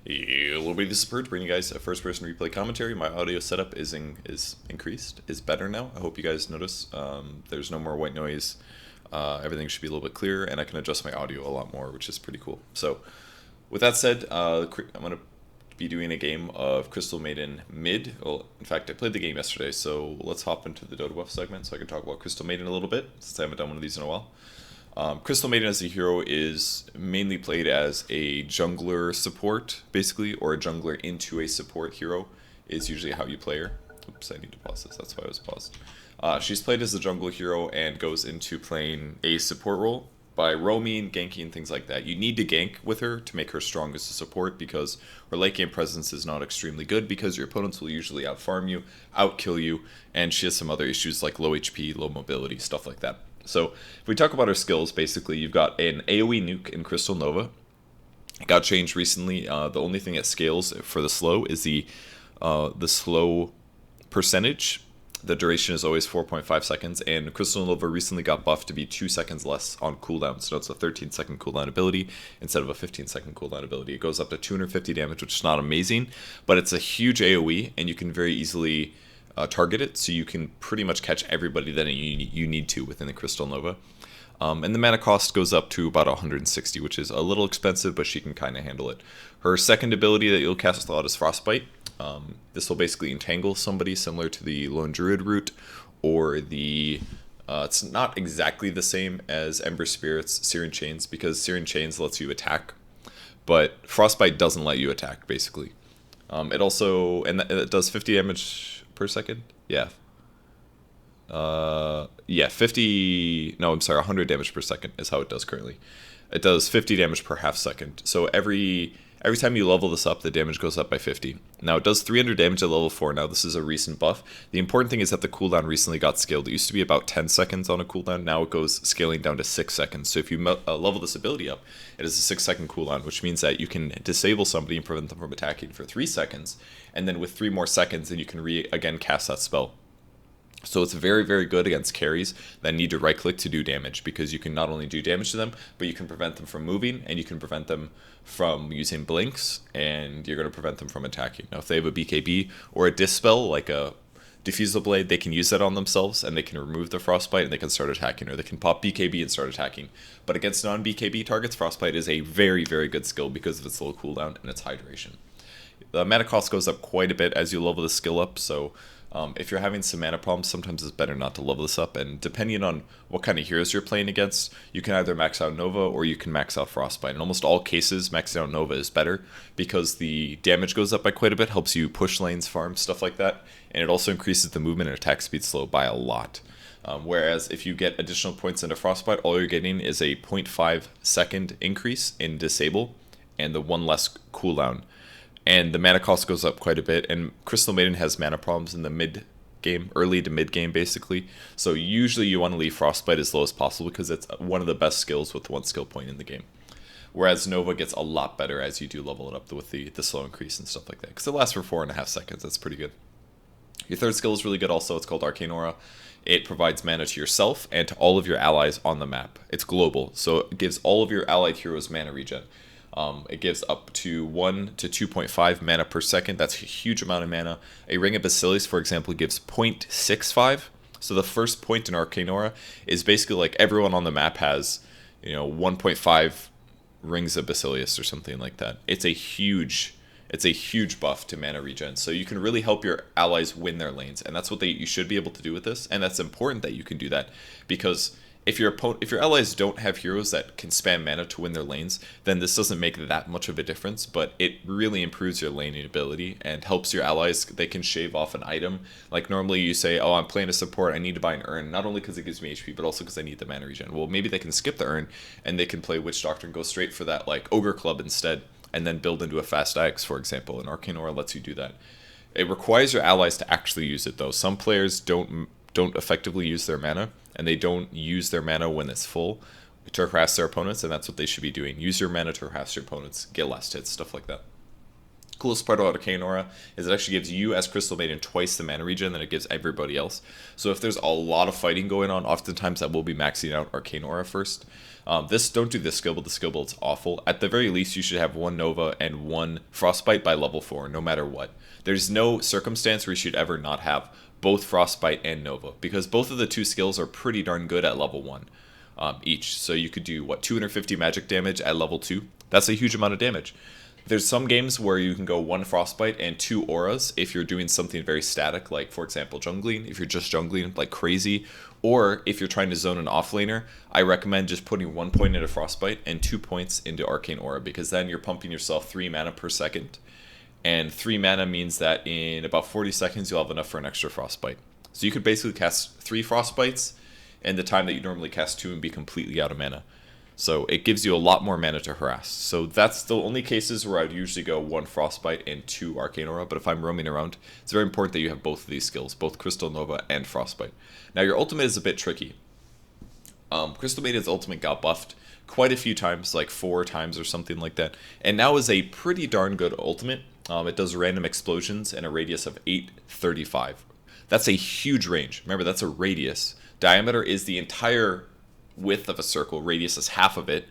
Hello, everybody. This is Purge, bringing you guys a first-person replay commentary. My audio setup is increased, is better now. I hope you guys notice. There's no more white noise. Everything should be a little bit clearer, and I can adjust my audio a lot more, which is pretty cool. So, with that said, I'm going to be doing a game of Crystal Maiden mid. Well, in fact, I played the game yesterday, so let's hop into the Dota buff segment so I can talk about Crystal Maiden a little bit, since I haven't done one of these in a while. Crystal Maiden as a hero is mainly played as a jungler support, basically, or a jungler into a support hero is usually how you play her. Oops, I need to pause this, that's why I was paused. She's played as a jungle hero and goes into playing a support role by roaming, ganking, things like that. You need to gank with her to make her strong as a support because her late game presence is not extremely good because your opponents will usually outfarm you, outkill you, and she has some other issues like low HP, low mobility, stuff like that. So if we talk about her skills, basically you've got an AoE nuke in Crystal Nova. It got changed recently. The only thing that scales for the slow is the slow percentage. The duration is always 4.5 seconds, and Crystal Nova recently got buffed to be 2 seconds less on cooldown. So it's a 13-second cooldown ability instead of a 15-second cooldown ability. It goes up to 250 damage, which is not amazing, but it's a huge AoE, and you can very easily target it, so you can pretty much catch everybody that you need to within the Crystal Nova. And the mana cost goes up to about 160, which is a little expensive, but she can kind of handle it. Her second ability that you'll cast a lot is Frostbite. This will basically entangle somebody similar to the Lone Druid route, or the... it's not exactly the same as Ember Spirit's Searing Chains, because Searing Chains lets you attack, but Frostbite doesn't let you attack, basically. It also... and it does 50 damage per second? Yeah. 50... no, I'm sorry, 100 damage per second is how it does currently. It does 50 damage per half second. So every time you level this up, the damage goes up by 50. Now, it does 300 damage at level 4. Now, this is a recent buff. The important thing is that the cooldown recently got scaled. It used to be about 10 seconds on a cooldown. Now it goes scaling down to 6 seconds. So if you level this ability up, it is a 6-second cooldown, which means that you can disable somebody and prevent them from attacking for 3 seconds. And then with 3 more seconds, then you can again cast that spell. So it's very, very good against carries that need to right-click to do damage, because you can not only do damage to them, but you can prevent them from moving, and you can prevent them from using blinks, and you're going to prevent them from attacking. Now, if they have a BKB or a Dispel, like a Diffusal Blade, they can use that on themselves, and they can remove the Frostbite, and they can start attacking, or they can pop BKB and start attacking. But against non-BKB targets, Frostbite is a very, very good skill because of its low cooldown and its high duration. The mana cost goes up quite a bit as you level the skill up, so... if you're having some mana problems, sometimes it's better not to level this up, and depending on what kind of heroes you're playing against, you can either max out Nova or you can max out Frostbite. In almost all cases, maxing out Nova is better because the damage goes up by quite a bit, helps you push lanes, farm, stuff like that, and it also increases the movement and attack speed slow by a lot. Whereas if you get additional points into Frostbite, all you're getting is a 0.5 second increase in Disable and the 1 less cooldown. And the mana cost goes up quite a bit, and Crystal Maiden has mana problems in the mid game, early to mid game basically. So usually you want to leave Frostbite as low as possible because it's one of the best skills with 1 skill point in the game. Whereas Nova gets a lot better as you do level it up with the slow increase and stuff like that, because it lasts for 4.5 seconds. That's pretty good. Your third skill is really good also. It's called Arcane Aura. It provides mana to yourself and to all of your allies on the map. It's global, so it gives all of your allied heroes mana regen. It gives up to 1 to 2.5 mana per second. That's a huge amount of mana. A Ring of Basilius, for example, gives 0.65. So the first point in Arcane Aura is basically like everyone on the map has, 1.5 Rings of Basilius or something like that. It's a huge buff to mana regen. So you can really help your allies win their lanes, and that's what you should be able to do with this. And that's important that you can do that, because if your allies don't have heroes that can spam mana to win their lanes, then this doesn't make that much of a difference, but it really improves your laning ability and helps your allies. They can shave off an item. Like normally you say, oh, I'm playing a support, I need to buy an urn, not only because it gives me HP, but also because I need the mana regen. Well, maybe they can skip the urn, and they can play Witch Doctor and go straight for that like Ogre Club instead, and then build into a fast Axe, for example, and Arcane Aura lets you do that. It requires your allies to actually use it, though. Some players don't effectively use their mana, and they don't use their mana when it's full to harass their opponents, and that's what they should be doing. Use your mana to harass your opponents, get last hits, stuff like that. coolest part about Arcane Aura is it actually gives you as Crystal Maiden twice the mana regen than it gives everybody else. So if there's a lot of fighting going on, oftentimes that will be maxing out Arcane Aura first. Don't do this skill build. The skill build's awful. At the very least, you should have one Nova and one Frostbite by level 4, no matter what. There's no circumstance where you should ever not have both Frostbite and Nova, because both of the two skills are pretty darn good at level 1 each. So you could do, 250 magic damage at level 2? That's a huge amount of damage. There's some games where you can go 1 Frostbite and 2 Auras if you're doing something very static, like, for example, jungling. If you're just jungling like crazy, or if you're trying to zone an offlaner, I recommend just putting 1 point into Frostbite and 2 points into Arcane Aura, because then you're pumping yourself 3 mana per second. And 3 mana means that in about 40 seconds, you'll have enough for an extra Frostbite. So you could basically cast 3 Frostbites in the time that you normally cast 2 and be completely out of mana. So it gives you a lot more mana to harass. So that's the only cases where I'd usually go 1 Frostbite and 2 Arcane Aura. But if I'm roaming around, it's very important that you have both of these skills, both Crystal Nova and Frostbite. Now your ultimate is a bit tricky. Crystal Maiden's ultimate got buffed quite a few times, like 4 times or something like that. And now is a pretty darn good ultimate. It does random explosions in a radius of 835. That's a huge range. Remember, that's a radius. Diameter is the entire width of a circle, radius is half of it.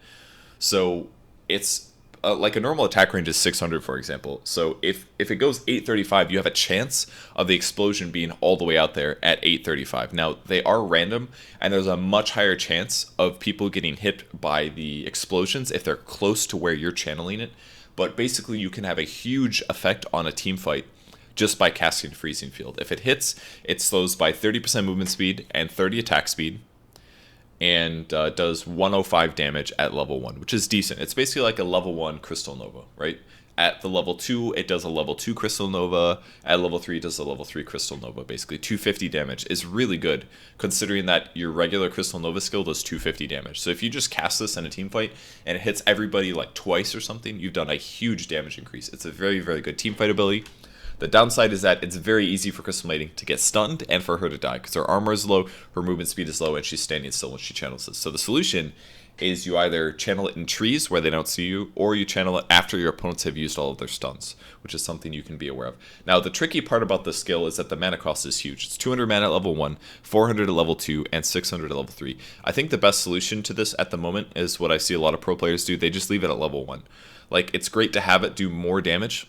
So it's like a normal attack range is 600, for example. So if it goes 835, you have a chance of the explosion being all the way out there at 835. Now, they are random, and there's a much higher chance of people getting hit by the explosions if they're close to where you're channeling it. But basically, you can have a huge effect on a team fight just by casting Freezing Field. If it hits, it slows by 30% movement speed and 30 attack speed, and does 105 damage at level 1, which is decent. It's basically like a level 1 Crystal Nova, right? At the level 2, it does a level 2 Crystal Nova. At level 3, it does a level 3 Crystal Nova. Basically, 250 damage is really good, considering that your regular Crystal Nova skill does 250 damage. So if you just cast this in a team fight and it hits everybody like twice or something, you've done a huge damage increase. It's a very, very good team fight ability. The downside is that it's very easy for Crystal Maiden to get stunned and for her to die, because her armor is low, her movement speed is low, and she's standing still when she channels this. So the solution is you either channel it in trees where they don't see you, or you channel it after your opponents have used all of their stuns, which is something you can be aware of. Now, the tricky part about this skill is that the mana cost is huge. It's 200 mana at level 1, 400 at level 2, and 600 at level 3. I think the best solution to this at the moment is what I see a lot of pro players do. They just leave it at level 1. Like, it's great to have it do more damage,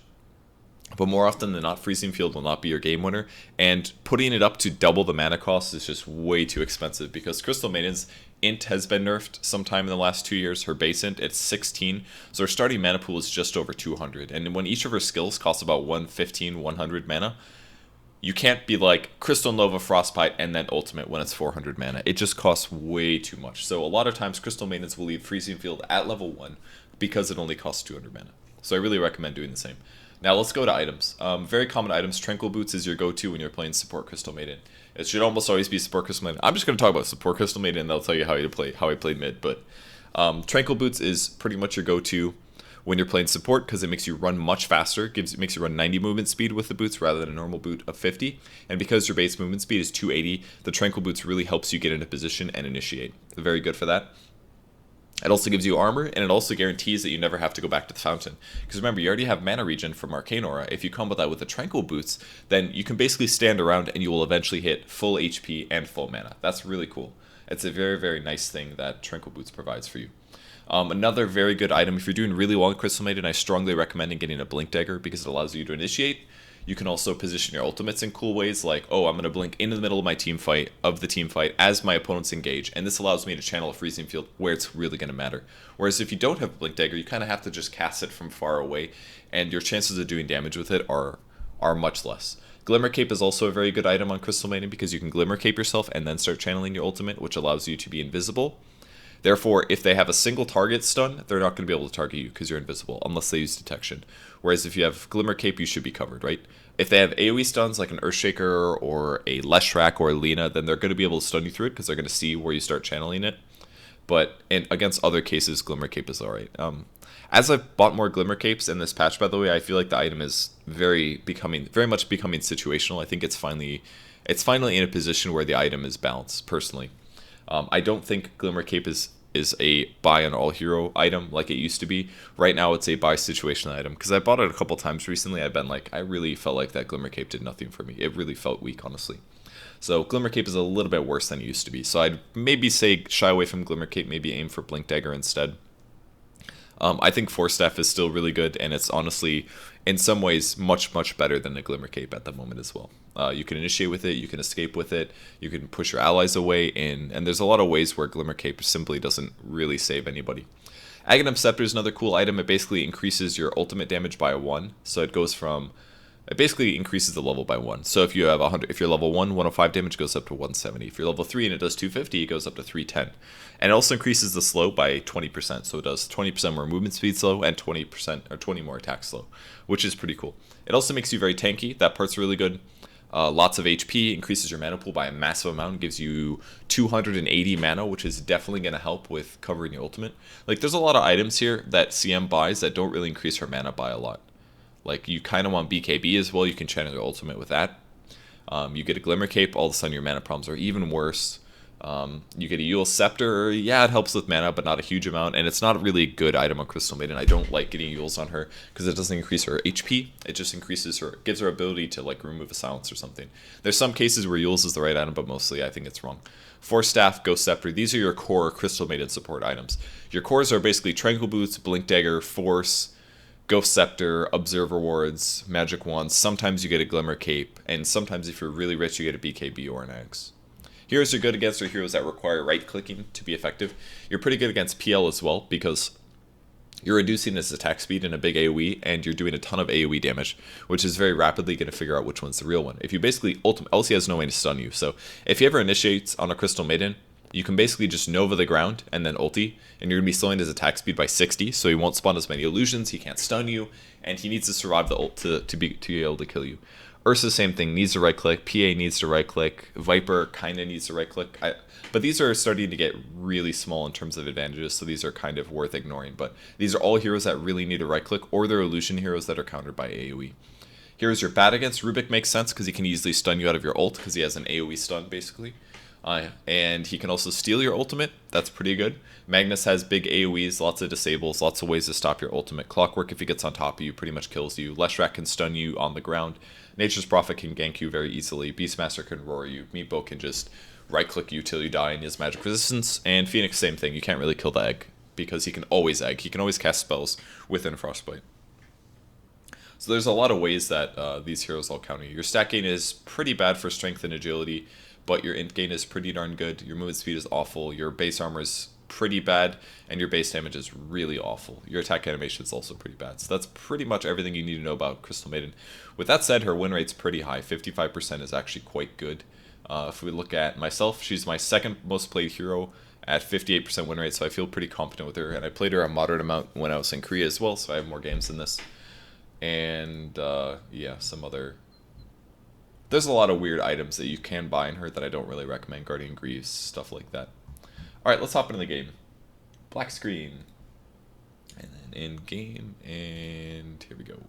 but more often than not, Freezing Field will not be your game winner, and putting it up to double the mana cost is just way too expensive, because Crystal Maiden's int has been nerfed sometime in the last 2 years. Her base int, it's 16, so her starting mana pool is just over 200, and when each of her skills costs about 115, 100 mana, you can't be like Crystal Nova, Frostbite, and then Ultimate when it's 400 mana. It just costs way too much. So a lot of times, Crystal Maidens will leave Freezing Field at level 1 because it only costs 200 mana. So I really recommend doing the same. Now let's go to items. Very common items. Tranquil Boots is your go-to when you're playing support Crystal Maiden. It should almost always be support Crystal Maiden. I'm just going to talk about support Crystal Maiden, and they'll tell you how I played mid. But Tranquil Boots is pretty much your go-to when you're playing support, because it makes you run much faster. It makes you run 90 movement speed with the boots rather than a normal boot of 50. And because your base movement speed is 280, the Tranquil Boots really helps you get into position and initiate. They're very good for that. It also gives you armor, and it also guarantees that you never have to go back to the fountain. Because remember, you already have mana regen from Arcane Aura. If you combo that with the Tranquil Boots, then you can basically stand around and you will eventually hit full HP and full mana. That's really cool. It's a very, very nice thing that Tranquil Boots provides for you. Another very good item, if you're doing really well in Crystal Maiden, I strongly recommend getting a Blink Dagger, because it allows you to initiate. You can also position your ultimates in cool ways, like, oh, I'm going to blink into the middle of the team fight as my opponents engage, and this allows me to channel a Freezing Field where it's really going to matter. Whereas if you don't have Blink Dagger, you kind of have to just cast it from far away, and your chances of doing damage with it are much less. Glimmer Cape is also a very good item on Crystal Maiden, because you can Glimmer Cape yourself and then start channeling your ultimate, which allows you to be invisible. Therefore, if they have a single target stun, they're not going to be able to target you because you're invisible, unless they use detection. Whereas if you have Glimmer Cape, you should be covered, right? If they have AoE stuns like an Earthshaker or a Leshrac or a Lina, then they're going to be able to stun you through it, because they're going to see where you start channeling it. But against other cases, Glimmer Cape is alright. As I've bought more Glimmer Capes in this patch, by the way, I feel like the item is very much becoming situational. I think it's finally in a position where the item is balanced, personally. I don't think Glimmer Cape is is a buy on all hero item like it used to be. Right now it's a buy situation item, because I bought it a couple times recently. I've been like, I really felt like that Glimmer Cape did nothing for me. It really felt weak, honestly. So Glimmer Cape is a little bit worse than it used to be. So I'd maybe say shy away from Glimmer Cape, maybe aim for Blink Dagger instead. I think Force Staff is still really good, and it's honestly, in some ways, much better than the Glimmer Cape at the moment as well. You can initiate with it, you can escape with it, you can push your allies away, and there's a lot of ways where Glimmer Cape simply doesn't really save anybody. Agonum Scepter is another cool item. It basically increases your ultimate damage by 1, so it goes from... It basically increases the level by 1. So if you have 100, if you're level 1, 105 damage goes up to 170. If you're level 3 and it does 250, it goes up to 310. And it also increases the slow by 20%. So it does 20% more movement speed slow and 20% or 20 more attack slow, which is pretty cool. It also makes you very tanky. That part's really good. Lots of HP, increases your mana pool by a massive amount, gives you 280 mana, which is definitely going to help with covering your ultimate. Like, there's a lot of items here that CM buys that don't really increase her mana by a lot. Like, you kind of want BKB as well. You can channel your ultimate with that. You get a Glimmer Cape, all of a sudden your mana problems are even worse. You get a Untitled Scepter. Yeah, it helps with mana, but not a huge amount. And it's not really a good item on Crystal Maiden. I don't like getting Yules on her because it doesn't increase her HP. It just increases her, gives her ability to like remove a silence or something. There's some cases where Yules is the right item, but mostly I think it's wrong. Force Staff, Ghost Scepter, these are your core Crystal Maiden support items. Your cores are basically Tranquil Boots, Blink Dagger, Force, Ghost Scepter, Observer Wards, Magic Wands. Sometimes you get a Glimmer Cape, and sometimes if you're really rich, you get a BKB or an Axe. Heroes you're good against are heroes that require right-clicking to be effective. You're pretty good against PL as well, because you're reducing his attack speed in a big AoE, and you're doing a ton of AoE damage, which is very rapidly going to figure out which one's the real one. If you basically LC has no way to stun you, so if he ever initiates on a Crystal Maiden, you can basically just Nova the ground and then ulti, and you're going to be slowing his attack speed by 60, so he won't spawn as many illusions, he can't stun you, and he needs to survive the ult to be able to kill you. Ursa, same thing, needs to right click, PA needs to right click, Viper kind of needs to right click, but these are starting to get really small in terms of advantages, so these are kind of worth ignoring, but these are all heroes that really need to right click, or they're illusion heroes that are countered by AoE. Heroes you're bad against, Rubik makes sense because he can easily stun you out of your ult, because he has an AoE stun basically. And he can also steal your ultimate. That's pretty good. Magnus has big AoEs, lots of disables, lots of ways to stop your ultimate. Clockwork, if he gets on top of you, pretty much kills you. Leshrac can stun you on the ground. Nature's Prophet can gank you very easily. Beastmaster can roar you. Meatbow can just right-click you till you die and he has magic resistance. And Phoenix, same thing. You can't really kill the egg because he can always egg. He can always cast spells within Frostbite. So there's a lot of ways that these heroes all counter you. Your stat gain is pretty bad for strength and agility, but your int gain is pretty darn good. Your movement speed is awful. Your base armor is pretty bad, and your base damage is really awful. Your attack animation is also pretty bad. So that's pretty much everything you need to know about Crystal Maiden. With that said, her win rate's pretty high. 55% is actually quite good. If we look at myself, she's my second most played hero at 58% win rate, so I feel pretty confident with her. And I played her a moderate amount when I was in Korea as well, so I have more games than this. And yeah, some other... There's a lot of weird items that you can buy in her that I don't really recommend. Guardian Greaves, stuff like that. Alright, let's hop into the game. Black screen. And then in game, and here we go.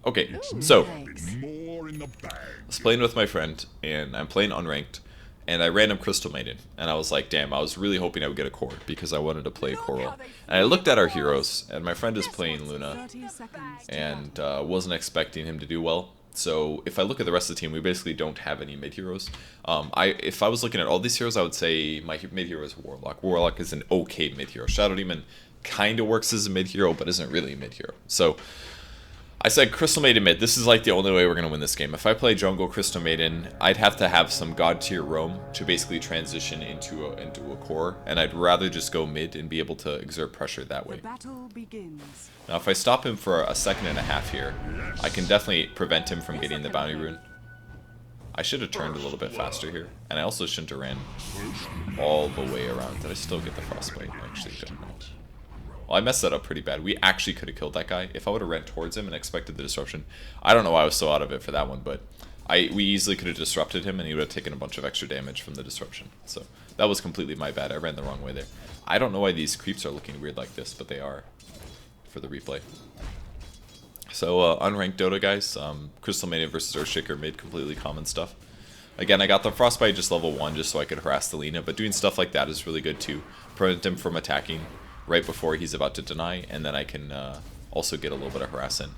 Okay, so I was playing with my friend, and I'm playing unranked, and I random Crystal Maiden, and I was like, damn, I was really hoping I would get a core, because I wanted to play Coral. And I looked at our heroes, and my friend is playing Luna, and wasn't expecting him to do well. So if I look at the rest of the team, we basically don't have any mid heroes. If I was looking at all these heroes, I would say my mid hero is Warlock. Warlock is an okay mid hero. Shadow Demon kind of works as a mid hero, but isn't really a mid hero. So I said Crystal Maiden mid. This is like the only way we're going to win this game. If I play jungle Crystal Maiden, I'd have to have some god tier roam to basically transition into a core, and I'd rather just go mid and be able to exert pressure that way. The battle begins. Now if I stop him for a second and a half here, I can definitely prevent him from getting the bounty rune. I should have turned a little bit faster here, and I also shouldn't have ran all the way around. Did I still get the frostbite? I actually don't know. Well, I messed that up pretty bad. We actually could have killed that guy if I would have ran towards him and expected the disruption. I don't know why I was so out of it for that one, but we easily could have disrupted him and he would have taken a bunch of extra damage from the disruption. So that was completely my bad. I ran the wrong way there. I don't know why these creeps are looking weird like this, but they are for the replay. So unranked Dota guys, Crystal Maiden versus Earthshaker mid, completely common stuff. Again, I got the Frostbite just level 1 just so I could harass the Lina, but doing stuff like that is really good to prevent him from attacking right before he's about to deny, and then I can also get a little bit of harass in.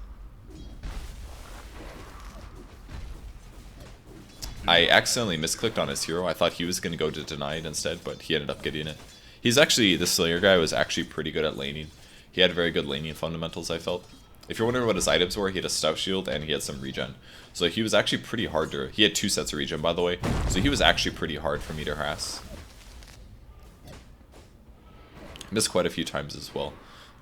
I accidentally misclicked on his hero. I thought he was going to go to deny it instead, but he ended up getting it. He's actually, the Slayer guy was actually pretty good at laning. He had very good laning fundamentals, I felt. If you're wondering what his items were, he had a Stout Shield and he had some regen. So he was actually pretty hard to... He had 2 sets of regen, by the way. So he was actually pretty hard for me to harass. Missed quite a few times as well.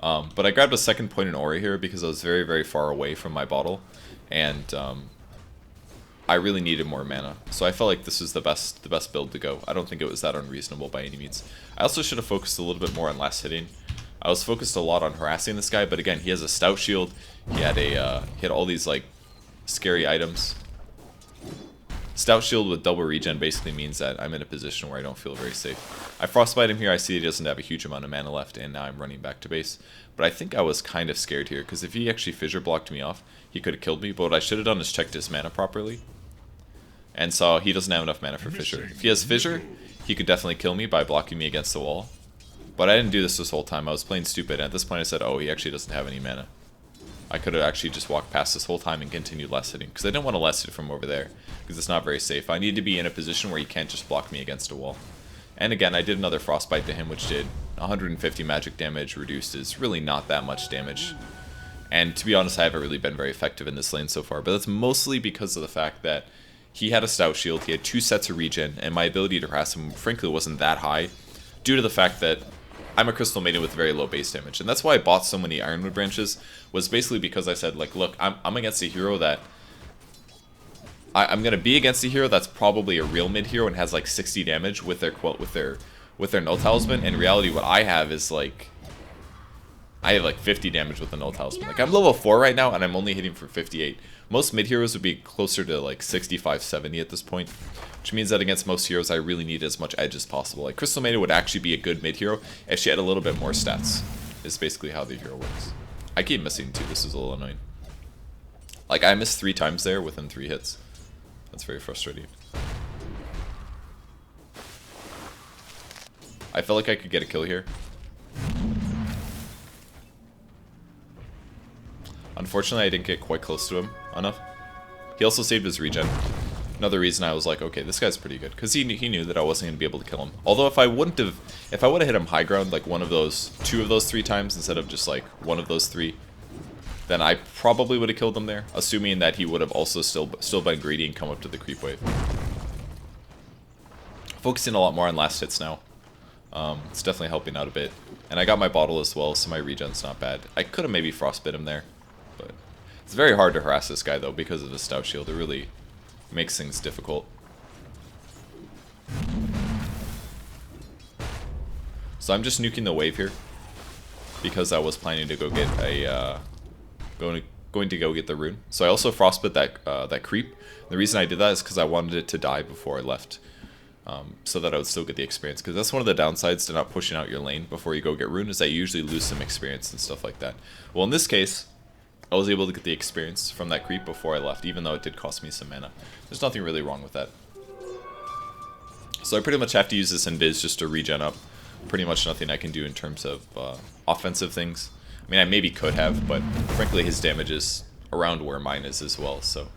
But I grabbed a second point in Aura here because I was very, very far away from my bottle. And I really needed more mana. So I felt like this was the best build to go. I don't think it was that unreasonable by any means. I also should have focused a little bit more on last hitting. I was focused a lot on harassing this guy, but again, he has a Stout Shield. He had all these like scary items. Stout Shield with double regen basically means that I'm in a position where I don't feel very safe. I Frostbite him here. I see he doesn't have a huge amount of mana left, and now I'm running back to base. But I think I was kind of scared here, because if he actually fissure blocked me off, he could have killed me. But what I should have done is checked his mana properly, and saw he doesn't have enough mana for fissure. If he has fissure, he could definitely kill me by blocking me against the wall. But I didn't do this whole time. I was playing stupid, and at this point I said, oh, he actually doesn't have any mana. I could have actually just walked past this whole time and continued last hitting, because I didn't want to last hit from over there, because it's not very safe. I need to be in a position where he can't just block me against a wall. And again, I did another Frostbite to him, which did 150 magic damage. Reduced is really not that much damage. And to be honest, I haven't really been very effective in this lane so far, but that's mostly because of the fact that he had a Stout Shield, he had 2 sets of regen, and my ability to harass him frankly wasn't that high, due to the fact that I'm a Crystal Maiden with very low base damage. And that's why I bought so many Ironwood branches, was basically because I said, like, look, I'm against a hero that... I'm going to be against a hero that's probably a real mid hero and has like 60 damage with their null talisman. In reality, what I have is like... I have like 50 damage with the null talisman. Like, I'm level 4 right now, and I'm only hitting for 58. Most mid heroes would be closer to like 65, 70 at this point. Which means that against most heroes, I really need as much edge as possible. Like, Crystal Maiden would actually be a good mid hero if she had a little bit more stats. Is basically how the hero works. I keep missing too, this is a little annoying. Like, I missed 3 times there within 3 hits. That's very frustrating. I felt like I could get a kill here. Unfortunately, I didn't get quite close to him enough. He also saved his regen. Another reason I was like, okay, this guy's pretty good, because he knew that I wasn't going to be able to kill him. Although if I would have hit him high ground, like 2 of those 3 times instead of just like 1 of those 3, then I probably would have killed him there, assuming that he would have also still been greedy and come up to the creep wave. Focusing a lot more on last hits now. It's definitely helping out a bit. And I got my bottle as well, so my regen's not bad. I could have maybe frostbit him there, but it's very hard to harass this guy though because of his Stout Shield. It really makes things difficult. So I'm just nuking the wave here because I was planning to go get a going to go get the rune. So I also frostbit that creep. The reason I did that is because I wanted it to die before I left, so that I would still get the experience. Because that's one of the downsides to not pushing out your lane before you go get rune, is that you usually lose some experience and stuff like that. Well, in this case, I was able to get the experience from that creep before I left, even though it did cost me some mana. There's nothing really wrong with that. So I pretty much have to use this invis just to regen up. Pretty much nothing I can do in terms of offensive things. I mean, I maybe could have, but frankly his damage is around where mine is as well, so...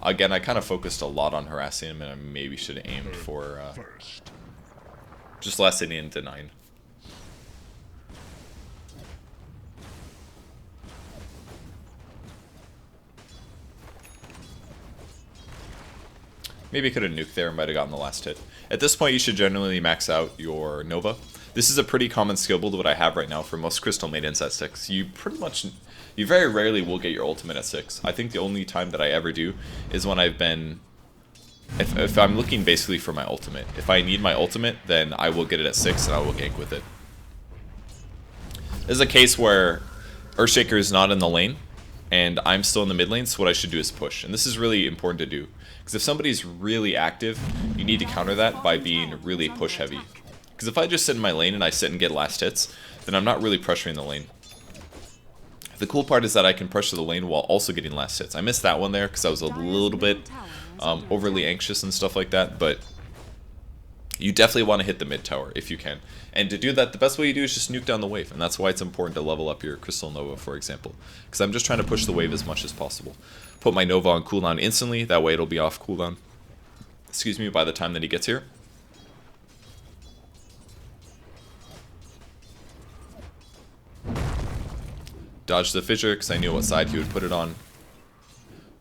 Again, I kind of focused a lot on harassing him, and I maybe should have aimed for just last hitting into 9. Maybe I could have nuked there and might have gotten the last hit. At this point, you should generally max out your Nova. This is a pretty common skill build what I have right now for most Crystal Maidens at 6. You very rarely will get your ultimate at 6. I think the only time that I ever do is when I've been... If I'm looking basically for my ultimate. If I need my ultimate, then I will get it at 6 and I will gank with it. This is a case where Earthshaker is not in the lane, and I'm still in the mid lane, so what I should do is push. And this is really important to do. Because if somebody's really active, you need to counter that by being really push heavy. Because if I just sit in my lane and I sit and get last hits, then I'm not really pressuring the lane. The cool part is that I can pressure the lane while also getting last hits. I missed that one there because I was a little bit overly anxious and stuff like that, but you definitely want to hit the mid tower if you can. And to do that, the best way you do is just nuke down the wave, and that's why it's important to level up your Crystal Nova, for example. Because I'm just trying to push the wave as much as possible. Put my Nova on cooldown instantly, that way it'll be off cooldown, excuse me, by the time that he gets here. Dodge the fissure because I knew what side he would put it on.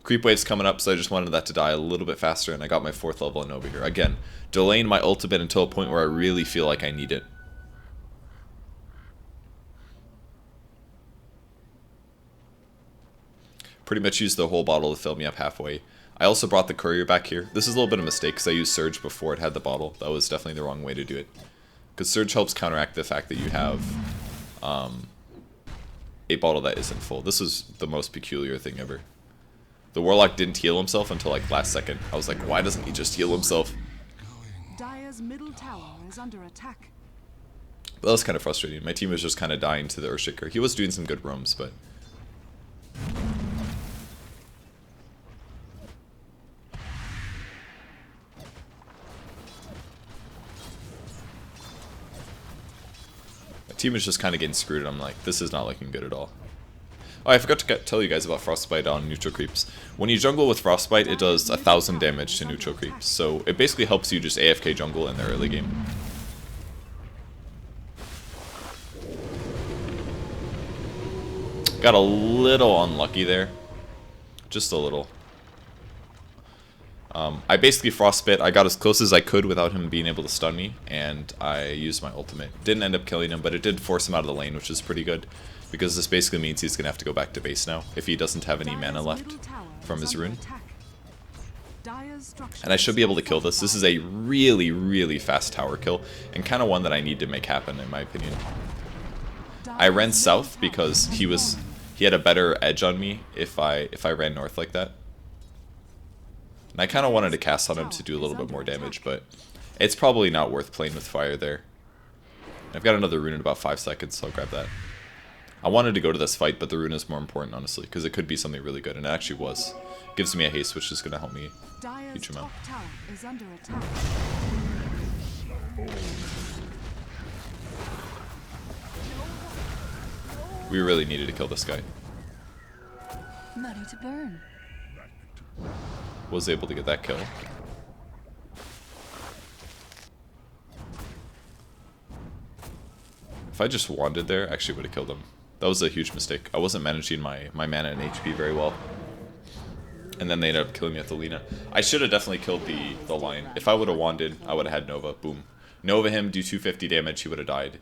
Creep wave's coming up, so I just wanted that to die a little bit faster, and I got my 4th level in Nova here. Again, delaying my ultimate until a point where I really feel like I need it. Pretty much used the whole bottle to fill me up halfway. I also brought the courier back here. This is a little bit of a mistake because I used Surge before it had the bottle. That was definitely the wrong way to do it. Because Surge helps counteract the fact that you have a bottle that isn't full. This was the most peculiar thing ever. The Warlock didn't heal himself until like last second. I was like, why doesn't he just heal himself? Dire's middle tower is under attack. But that was kind of frustrating. My team was just kind of dying to the Earthshaker. He was doing some good roams, but... my team was just kind of getting screwed, and I'm like, this is not looking good at all. Oh, I forgot to tell you guys about Frostbite on neutral creeps. When you jungle with Frostbite, it does 1,000 damage to neutral creeps. So it basically helps you just AFK jungle in the early game. Got a little unlucky there. Just a little. I basically Frostbite. I got as close as I could without him being able to stun me, and I used my ultimate. Didn't end up killing him, but it did force him out of the lane, which is pretty good. Because this basically means he's going to have to go back to base now, if he doesn't have any mana left from his rune. And I should be able to kill this. This is a really, really fast tower kill, and kind of one that I need to make happen, in my opinion. I ran south because he had a better edge on me if I ran north like that. And I kind of wanted to cast on him to do a little bit more damage, but it's probably not worth playing with fire there. I've got another rune in about 5 seconds, so I'll grab that. I wanted to go to this fight, but the rune is more important, honestly, because it could be something really good, and it actually was. Gives me a haste, which is going to help me a huge amount. We really needed to kill this guy. Money to burn. Was able to get that kill. If I just wandered there, I actually would have killed him. That was a huge mistake. I wasn't managing my mana and HP very well. And then they ended up killing me at the Lina. I should have definitely killed the lion. If I would have wanted, I would have had Nova. Boom. Nova him, do 250 damage, he would have died.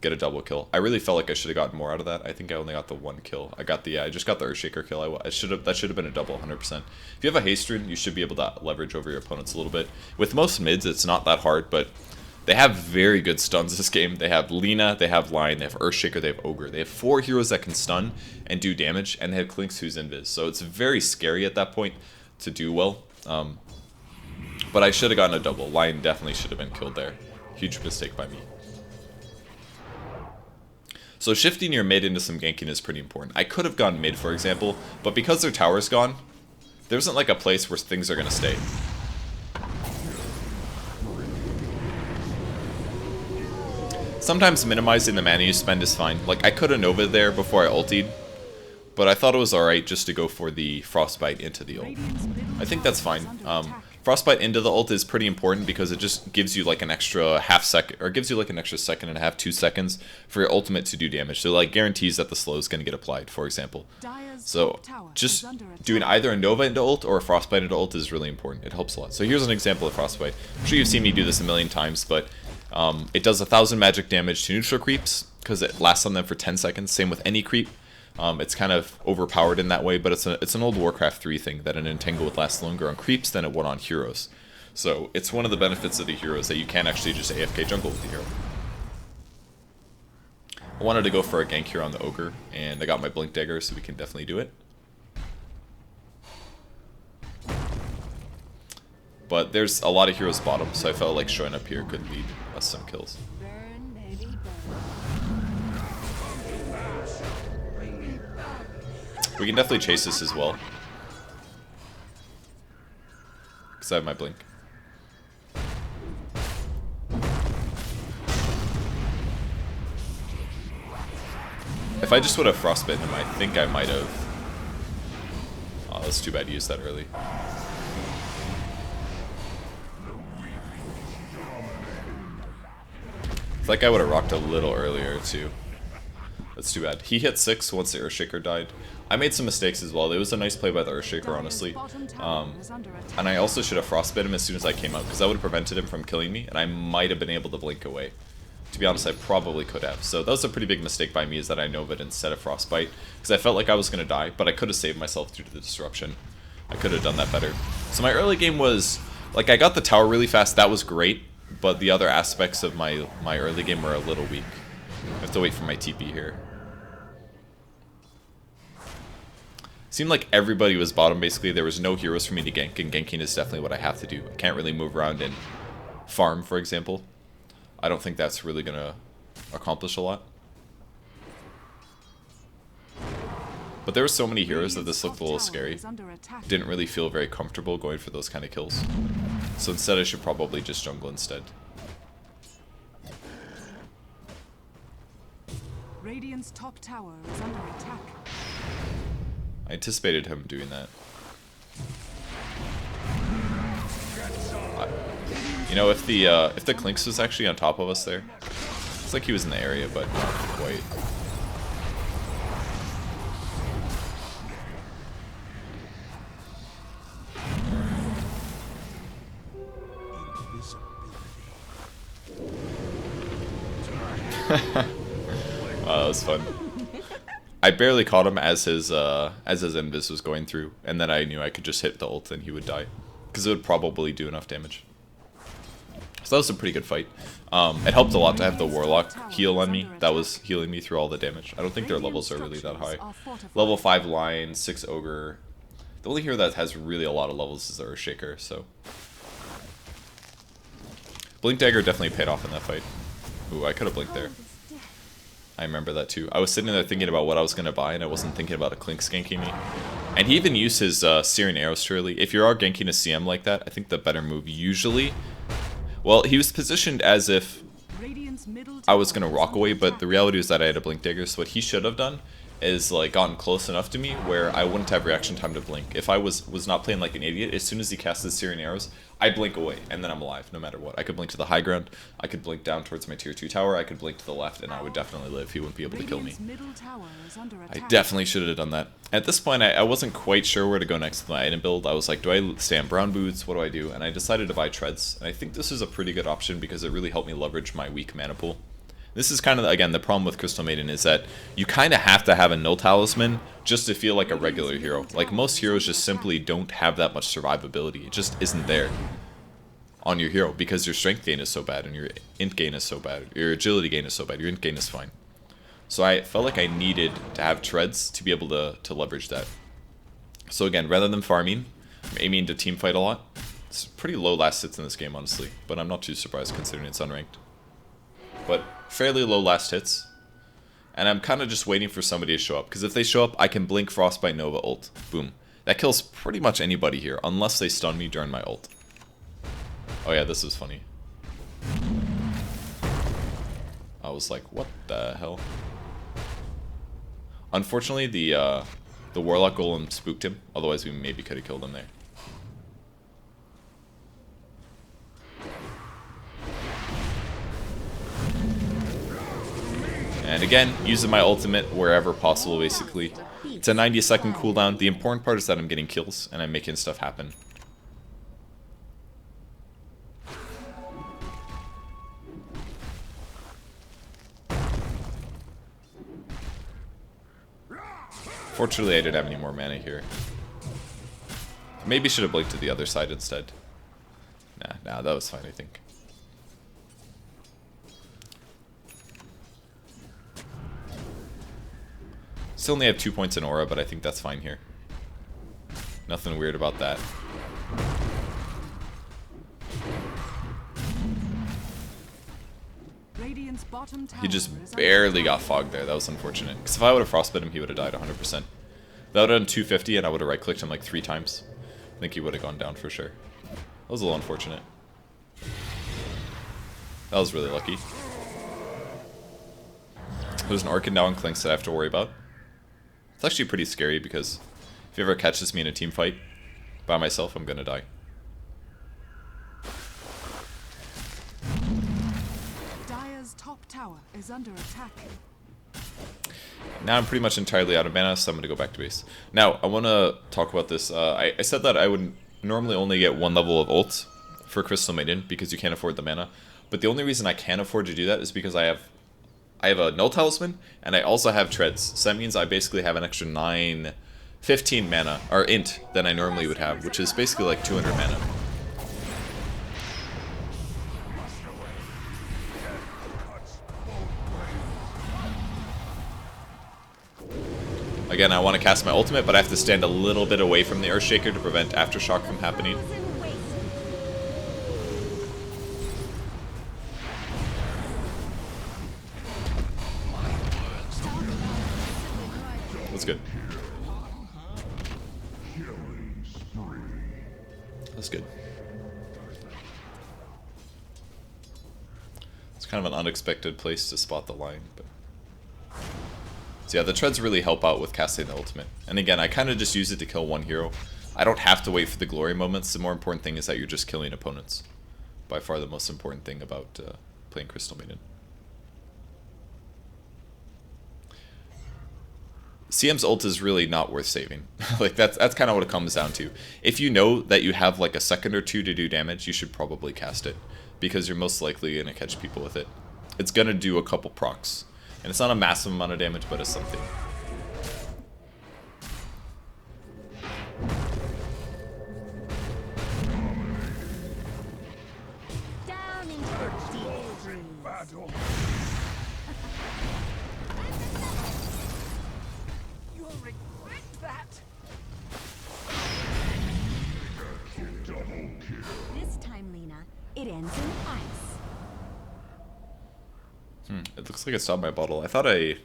Get a double kill. I really felt like I should have gotten more out of that. I think I only got the 1 kill. I just got the Earthshaker kill. That should have been a double, 100%. If you have a haste rune, you should be able to leverage over your opponents a little bit. With most mids, it's not that hard, but they have very good stuns this game. They have Lina, they have Lion, they have Earthshaker, they have Ogre. They have 4 heroes that can stun and do damage, and they have Clinks who's invis. So it's very scary at that point to do well. But I should have gotten a double. Lion definitely should have been killed there. Huge mistake by me. So shifting your mid into some ganking is pretty important. I could have gone mid, for example, but because their tower's gone, there isn't like a place where things are going to stay. Sometimes minimizing the mana you spend is fine. Like, I could have Nova there before I ultied, but I thought it was alright just to go for the Frostbite into the ult. I think that's fine. Frostbite into the ult is pretty important because it just gives you like an extra half second, or gives you like an extra second and a half, 2 seconds for your ultimate to do damage. So like guarantees that the slow is going to get applied, for example. So just doing either a Nova into ult or a Frostbite into ult is really important. It helps a lot. So here's an example of Frostbite. I'm sure you've seen me do this a million times, but it does 1,000 magic damage to neutral creeps because it lasts on them for 10 seconds. Same with any creep. It's kind of overpowered in that way, but it's an old Warcraft 3 thing that an entangle would last longer on creeps than it would on heroes. So it's one of the benefits of the heroes that you can actually just AFK jungle with the hero. I wanted to go for a gank here on the Ogre, and I got my Blink Dagger, so we can definitely do it. But there's a lot of heroes bottom, so I felt like showing up here could lead us some kills. We can definitely chase this as well. because I have my blink. If I just would have frostbitten him, I think I might have. Oh, that's too bad to use that early. It's like I would have rocked a little earlier too. That's too bad. He hit 6 once the Earthshaker died. I made some mistakes as well. It was a nice play by the Earthshaker, honestly. And I also should have frostbit him as soon as I came out, because that would have prevented him from killing me, and I might have been able to blink away. To be honest, I probably could have. So that was a pretty big mistake by me, is that I Nova instead of Frostbite, because I felt like I was going to die, but I could have saved myself due to the disruption. I could have done that better. So my early game was, like, I got the tower really fast, that was great, but the other aspects of my early game were a little weak. I have to wait for my TP here. Seemed like everybody was bottom, basically. There was no heroes for me to gank, and ganking is definitely what I have to do. I can't really move around and farm, for example. I don't think that's really going to accomplish a lot. But there were so many heroes that this looked a little scary. Didn't really feel very comfortable going for those kind of kills. So instead I should probably just jungle instead. Radiant's top tower is under attack. I anticipated him doing that. You know, if the Clinks was actually on top of us there, it's like he was in the area, but not quite. That was fun. I barely caught him as his invis was going through, and then I knew I could just hit the ult and he would die, because it would probably do enough damage. So that was a pretty good fight. It helped a lot to have the Warlock heal on me. That was healing me through all the damage. I don't think their levels are really that high. Level 5 Lion, 6 Ogre. The only hero that has really a lot of levels is the Earthshaker, so. Blink Dagger definitely paid off in that fight. Ooh, I could have blinked there. I remember that too. I was sitting there thinking about what I was going to buy, and I wasn't thinking about a Klink skanking me. And he even used his Searing Arrows too early. If you are ganking a CM like that, I think the better move usually... Well, he was positioned as if I was going to rock away, but the reality was that I had a Blink Dagger, so what he should have done is like gotten close enough to me where I wouldn't have reaction time to blink. If I was not playing like an idiot, as soon as he cast his Searing Arrows, I blink away, and then I'm alive, no matter what. I could blink to the high ground, I could blink down towards my tier 2 tower, I could blink to the left, and I would definitely live. He wouldn't be able to kill me. I definitely should have done that. At this point, I wasn't quite sure where to go next with my item build. I was like, do I stay on brown boots? What do I do? And I decided to buy treads. And I think this is a pretty good option because it really helped me leverage my weak mana pool. This is kind of, again, the problem with Crystal Maiden is that you kind of have to have a null talisman just to feel like a regular hero. Like, most heroes just simply don't have that much survivability. It just isn't there on your hero because your strength gain is so bad and your int gain is so bad. Your agility gain is so bad. Your int gain is fine. So I felt like I needed to have treads to be able to leverage that. So again, rather than farming, I'm aiming to team fight a lot. It's pretty low last hits in this game, honestly, but I'm not too surprised considering it's unranked. But fairly low last hits, and I'm kind of just waiting for somebody to show up, because if they show up, I can blink Frostbite Nova ult. Boom. That kills pretty much anybody here, unless they stun me during my ult. Oh yeah, this is funny. I was like, what the hell? Unfortunately, the Warlock Golem spooked him, otherwise we maybe could have killed him there. And again, using my ultimate wherever possible, basically. It's a 90-second cooldown. The important part is that I'm getting kills, and I'm making stuff happen. Fortunately, I didn't have any more mana here. Maybe should have blinked to the other side instead. Nah, that was fine, I think. Still only have 2 points in Aura, but I think that's fine here. Nothing weird about that. He just barely got fogged there. That was unfortunate. Because if I would have frostbit him, he would have died 100%. That would have done 250, and I would have right-clicked him like 3 times. I think he would have gone down for sure. That was a little unfortunate. That was really lucky. There's an Orchid now on Clinks that I have to worry about. It's actually pretty scary because if he ever catches me in a team fight by myself, I'm gonna die. Dire's top tower is under attack. Now I'm pretty much entirely out of mana, so I'm going to go back to base. Now, I want to talk about this. I said that I would normally only get one level of ult for Crystal Maiden because you can't afford the mana. But the only reason I can't afford to do that is because I have a null talisman, and I also have treads. So that means I basically have an extra 15 mana, or int, than I normally would have, which is basically like 200 mana. Again, I want to cast my ultimate, but I have to stand a little bit away from the Earthshaker to prevent Aftershock from happening. That's good. That's good. It's kind of an unexpected place to spot the line, but... So yeah, the treads really help out with casting the ultimate. And again, I kind of just use it to kill one hero. I don't have to wait for the glory moments. The more important thing is that you're just killing opponents. By far the most important thing about playing Crystal Maiden. CM's ult is really not worth saving. Like that's kind of what it comes down to. If you know that you have like a second or two to do damage, you should probably cast it. Because you're most likely going to catch people with it. It's going to do a couple procs. And it's not a massive amount of damage, but it's something. Down into the deep battle. You'll regret that. This time, Lina, it ends in ice. It looks like it stopped my bottle. I thought I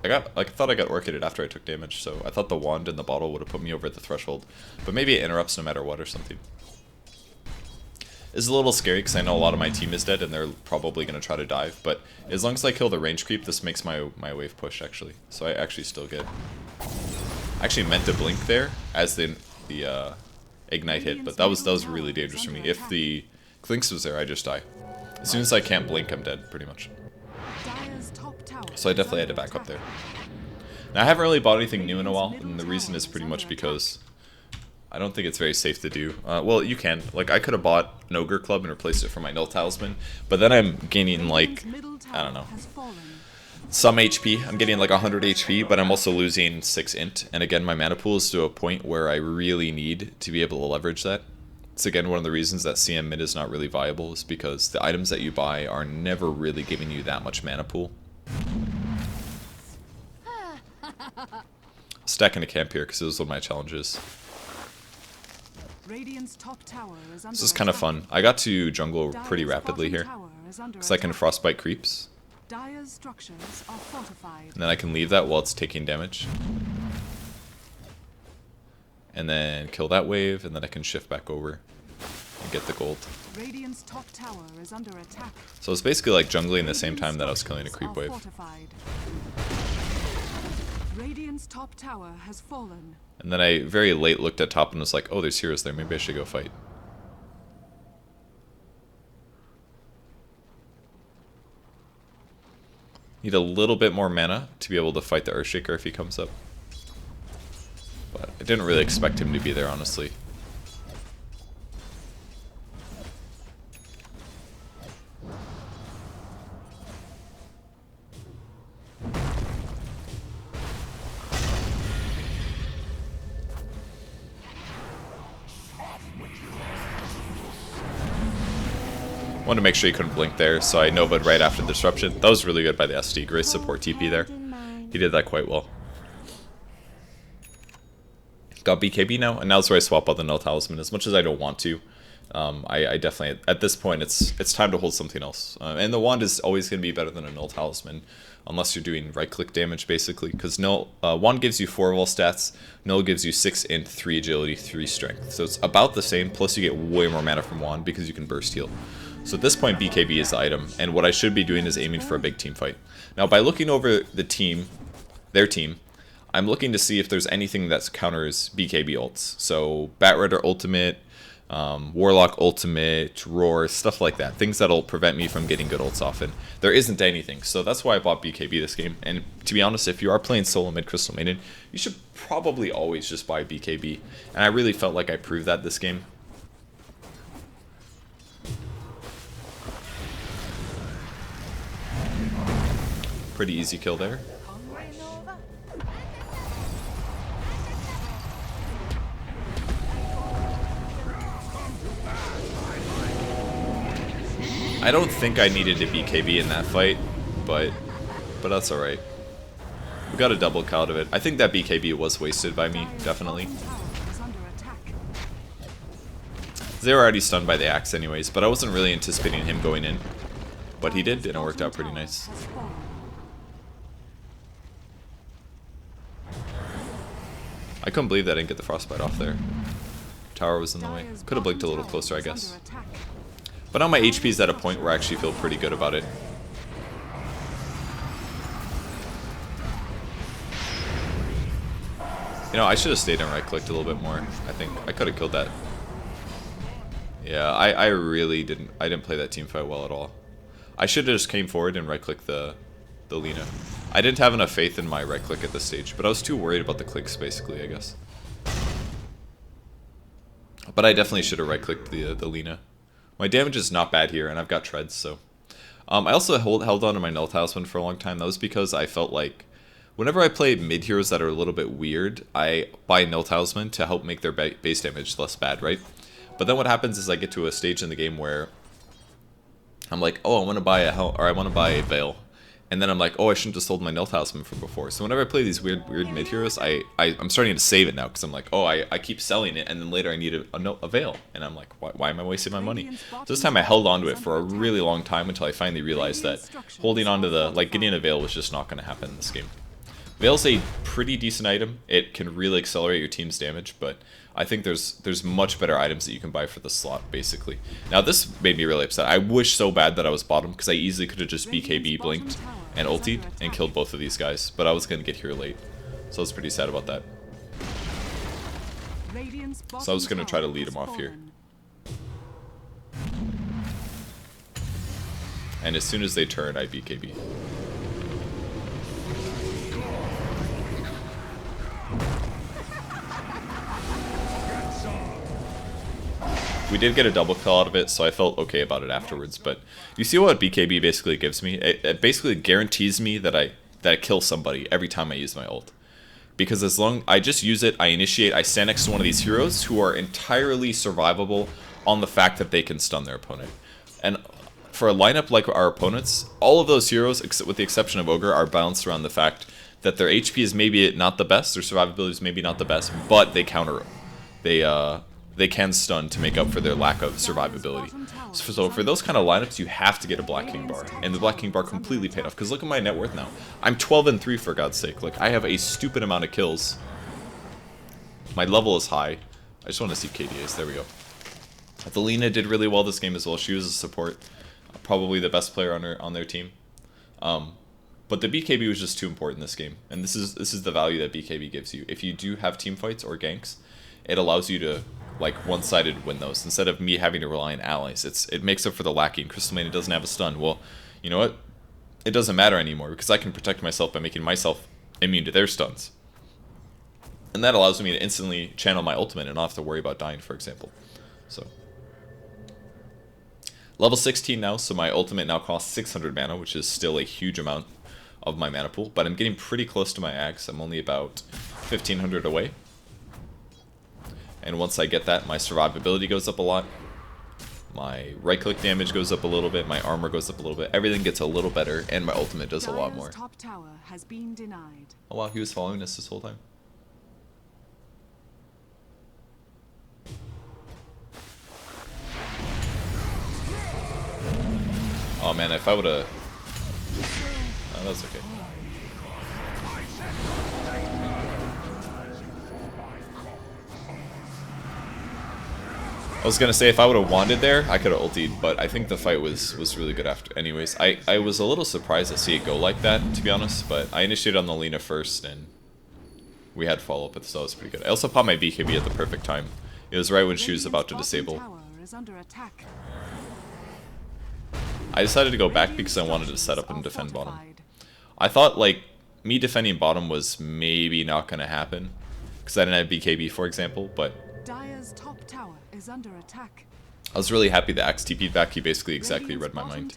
got orchided after I took damage, so I thought the wand in the bottle would have put me over the threshold. But maybe it interrupts no matter what or something. It's a little scary because I know a lot of my team is dead and they're probably going to try to dive. But as long as I kill the range creep, this makes my wave push actually. So I actually still get... I actually meant to blink there as the ignite hit, but that was really dangerous for me. If the Clinks was there, I just die. As soon as I can't blink, I'm dead, pretty much. So I definitely had to back up there. Now I haven't really bought anything new in a while, and the reason is pretty much because I don't think it's very safe to do. Well, you can. Like, I could have bought an Ogre Club and replaced it for my null talisman, but then I'm gaining, like, I don't know, some HP. I'm getting like 100 HP, but I'm also losing 6 int. And again, my mana pool is to a point where I really need to be able to leverage that. It's again one of the reasons that CM mid is not really viable, is because the items that you buy are never really giving you that much mana pool. Stacking a camp here because it was one of my challenges. This is kind of fun. I got to jungle pretty rapidly here because I can frostbite creeps. And then I can leave that while it's taking damage. And then kill that wave, and then I can shift back over and get the gold. Radiant's top tower is under attack. So it's basically like jungling at the same time that I was killing a creep wave. Radiant's top tower has fallen. And then I very late looked at top and was like, oh, there's heroes there, maybe I should go fight. Need a little bit more mana to be able to fight the Earthshaker if he comes up. But I didn't really expect him to be there, honestly. Wanted to make sure he couldn't blink there, so I Nova'd right after the disruption. That was really good by the SD. Great support TP there. He did that quite well. Got BKB now, and now's where I swap out the null talisman. As much as I don't want to, I definitely, at this point, it's time to hold something else. And the wand is always going to be better than a null talisman unless you're doing right-click damage, basically. Because null, 1 gives you 4 of all stats, null gives you 6 int, 3 agility, 3 strength. So it's about the same, plus you get way more mana from wand because you can burst heal. So at this point, BKB is the item, and what I should be doing is aiming for a big team fight. Now, by looking over the team, their team, I'm looking to see if there's anything that counters BKB ults. So Bat Rider ultimate, Warlock ultimate, Roar, stuff like that. Things that'll prevent me from getting good ults often. There isn't anything, so that's why I bought BKB this game. And to be honest, if you are playing solo mid Crystal Maiden, you should probably always just buy BKB. And I really felt like I proved that this game. Pretty easy kill there. I don't think I needed a BKB in that fight, but that's alright. We got a double kill out of it. I think that BKB was wasted by me, definitely. They were already stunned by the axe anyways, but I wasn't really anticipating him going in. But he did, and it worked out pretty nice. I couldn't believe that I didn't get the frostbite off there. Tower was in the way. Could have blinked a little closer, I guess. But now my HP is at a point where I actually feel pretty good about it. You know, I should have stayed and right-clicked a little bit more. I think I could have killed that. Yeah, I really didn't. I didn't play that team fight well at all. I should have just came forward and right-clicked the Lina. I didn't have enough faith in my right-click at this stage, but I was too worried about the clicks, basically, I guess. But I definitely should have right-clicked the Lina. My damage is not bad here, and I've got treads, so... I also held on to my null talisman for a long time. That was because I felt like whenever I play mid heroes that are a little bit weird, I buy null talisman to help make their base damage less bad, right? But then what happens is I get to a stage in the game where I'm like, oh, I want to buy a veil. And then I'm like, oh, I shouldn't have sold my null talisman from before. So whenever I play these weird mid heroes, I'm starting to save it now because I'm like, oh, I keep selling it, and then later I need a veil, and I'm like, why am I wasting my money? So this time I held on to it for a really long time until I finally realized that holding on to getting a veil was just not going to happen in this game. Veil's a pretty decent item. It can really accelerate your team's damage, but I think there's much better items that you can buy for the slot, basically. Now this made me really upset. I wish so bad that I was bottom, because I easily could have just BKB blinked and ultied and killed both of these guys, but I was going to get here late. So I was pretty sad about that. So I was going to try to lead him off here. And as soon as they turn, I BKB. We did get a double kill out of it, so I felt okay about it afterwards. But you see what BKB basically gives me? It basically guarantees me that I kill somebody every time I use my ult. Because as long I just use it, I initiate, I stand next to one of these heroes who are entirely survivable on the fact that they can stun their opponent. And for a lineup like our opponents, all of those heroes, with the exception of Ogre, are balanced around the fact that their HP is maybe not the best, their survivability is maybe not the best, but they counter. They can stun to make up for their lack of survivability. So for those kind of lineups, you have to get a Black King bar, and the Black King bar completely paid off. Because look at my net worth now. I'm 12-3 for God's sake. Like, I have a stupid amount of kills. My level is high. I just want to see KDAs. There we go. The Lina did really well this game as well. She was a support, probably the best player on their team. But the BKB was just too important this game, and this is the value that BKB gives you. If you do have team fights or ganks, it allows you to like one-sided win those instead of me having to rely on allies. It makes up for the lacking. Crystal Maiden doesn't have a stun. Well, you know what? It doesn't matter anymore because I can protect myself by making myself immune to their stuns. And that allows me to instantly channel my ultimate and not have to worry about dying, for example. So level 16 now, so my ultimate now costs 600 mana, which is still a huge amount of my mana pool, but I'm getting pretty close to my axe. I'm only about 1500 away. And once I get that, my survivability goes up a lot. My right-click damage goes up a little bit. My armor goes up a little bit. Everything gets a little better, and my ultimate does a lot more. Top tower has been denied. Oh wow, he was following us this whole time. Oh man, if I would've... Oh, that's okay. was gonna say if I would have wanted there, I could have ultied, but I think the fight was really good after. Anyways, I was a little surprised to see it go like that, to be honest, but I initiated on the Lina first, and we had follow-up, so that was pretty good. I also popped my BKB at the perfect time. It was right when she was about to disable. I decided to go back because I wanted to set up and defend bottom. I thought, like, me defending bottom was maybe not gonna happen, because I didn't have BKB, for example, but Dire's top tower is under attack. I was really happy the Axe TP'd back. He basically exactly read my mind.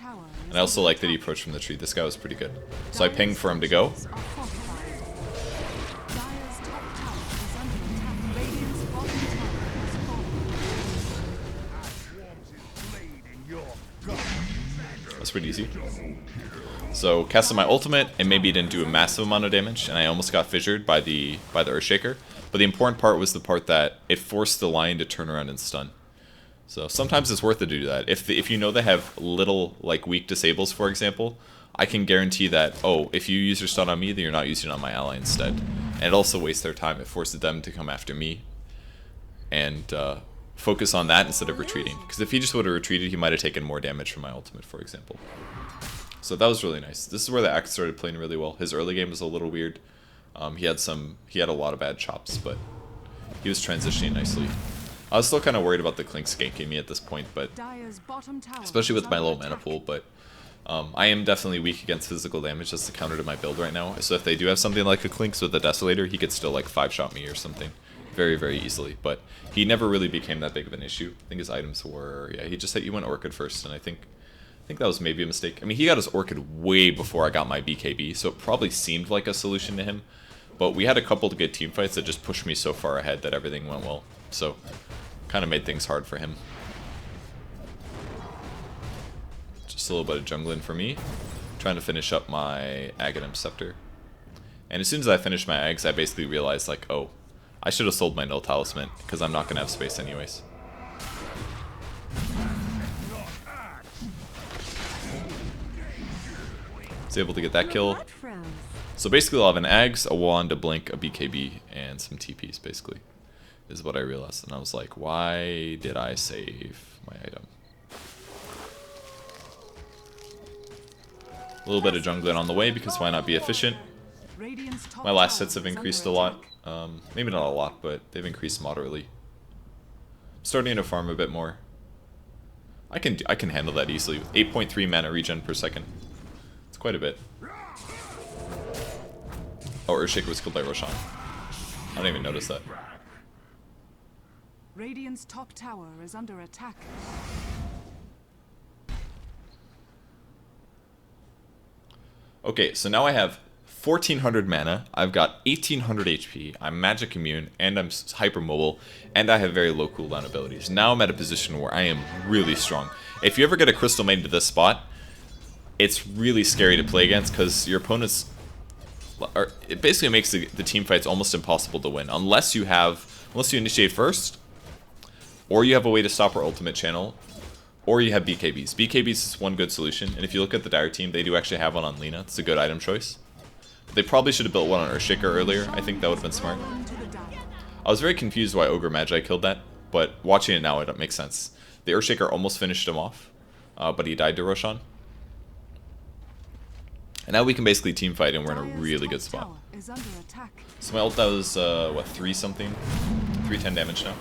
And I also like that he approached from the tree. This guy was pretty good. So I pinged for him to go. That's pretty easy. So casted my ultimate, and maybe it didn't do a massive amount of damage, and I almost got fissured by the Earthshaker. But the important part was the part that it forced the Lion to turn around and stun. So sometimes it's worth it to do that. If you know they have little, like, weak disables, for example, I can guarantee that, oh, if you use your stun on me, then you're not using it on my ally instead. And it also wastes their time. It forces them to come after me and focus on that instead of retreating. Because if he just would have retreated, he might have taken more damage from my ultimate, for example. So that was really nice. This is where the Axe started playing really well. His early game was a little weird. He had a lot of bad chops, but he was transitioning nicely. I was still kind of worried about the Clinks ganking me at this point, but especially with my low mana pool, but I am definitely weak against physical damage. That's the counter to my build right now. So if they do have something like a Clinks with a Desolator, he could still, like, 5-shot me or something very, very easily. But he never really became that big of an issue. I think his items were, yeah, he went Orchid first, and I think that was maybe a mistake. I mean, he got his Orchid way before I got my BKB, so it probably seemed like a solution to him. But we had a couple of good team fights that just pushed me so far ahead that everything went well. So, kind of made things hard for him. Just a little bit of jungling for me. Trying to finish up my Agonum Scepter. And as soon as I finished my Ags, I basically realized, like, oh, I should have sold my null talisman, because I'm not going to have space anyways. Was able to get that kill. So basically I'll have an Ags, a wand, a blink, a BKB, and some TPs, basically, is what I realized. And I was like, why did I save my item? A little bit of jungling on the way, because why not be efficient? My last hits have increased a lot. Maybe not a lot, but they've increased moderately. I'm starting to farm a bit more. I can handle that easily. 8.3 mana regen per second. It's quite a bit. Oh, Earthshaker was killed by Roshan. I didn't even notice that. Radiant's top tower is under attack. Okay, so now I have 1400 mana, I've got 1800 HP, I'm magic immune, and I'm hypermobile, and I have very low cooldown abilities. Now I'm at a position where I am really strong. If you ever get a Crystal Maiden to this spot, it's really scary to play against, because your opponents... it basically makes the team fights almost impossible to win, unless you initiate first, or you have a way to stop our ultimate channel, or you have BKBs. BKBs is one good solution, and if you look at the Dire team, they do actually have one on Lina. It's a good item choice. They probably should have built one on Earthshaker earlier. I think that would have been smart. I was very confused why Ogre Magi killed that, but watching it now, it makes sense. The Earthshaker almost finished him off, but he died to Roshan. And now we can basically team fight, and we're in a really good spot. So my ult does, what, 3-something? 310 damage now.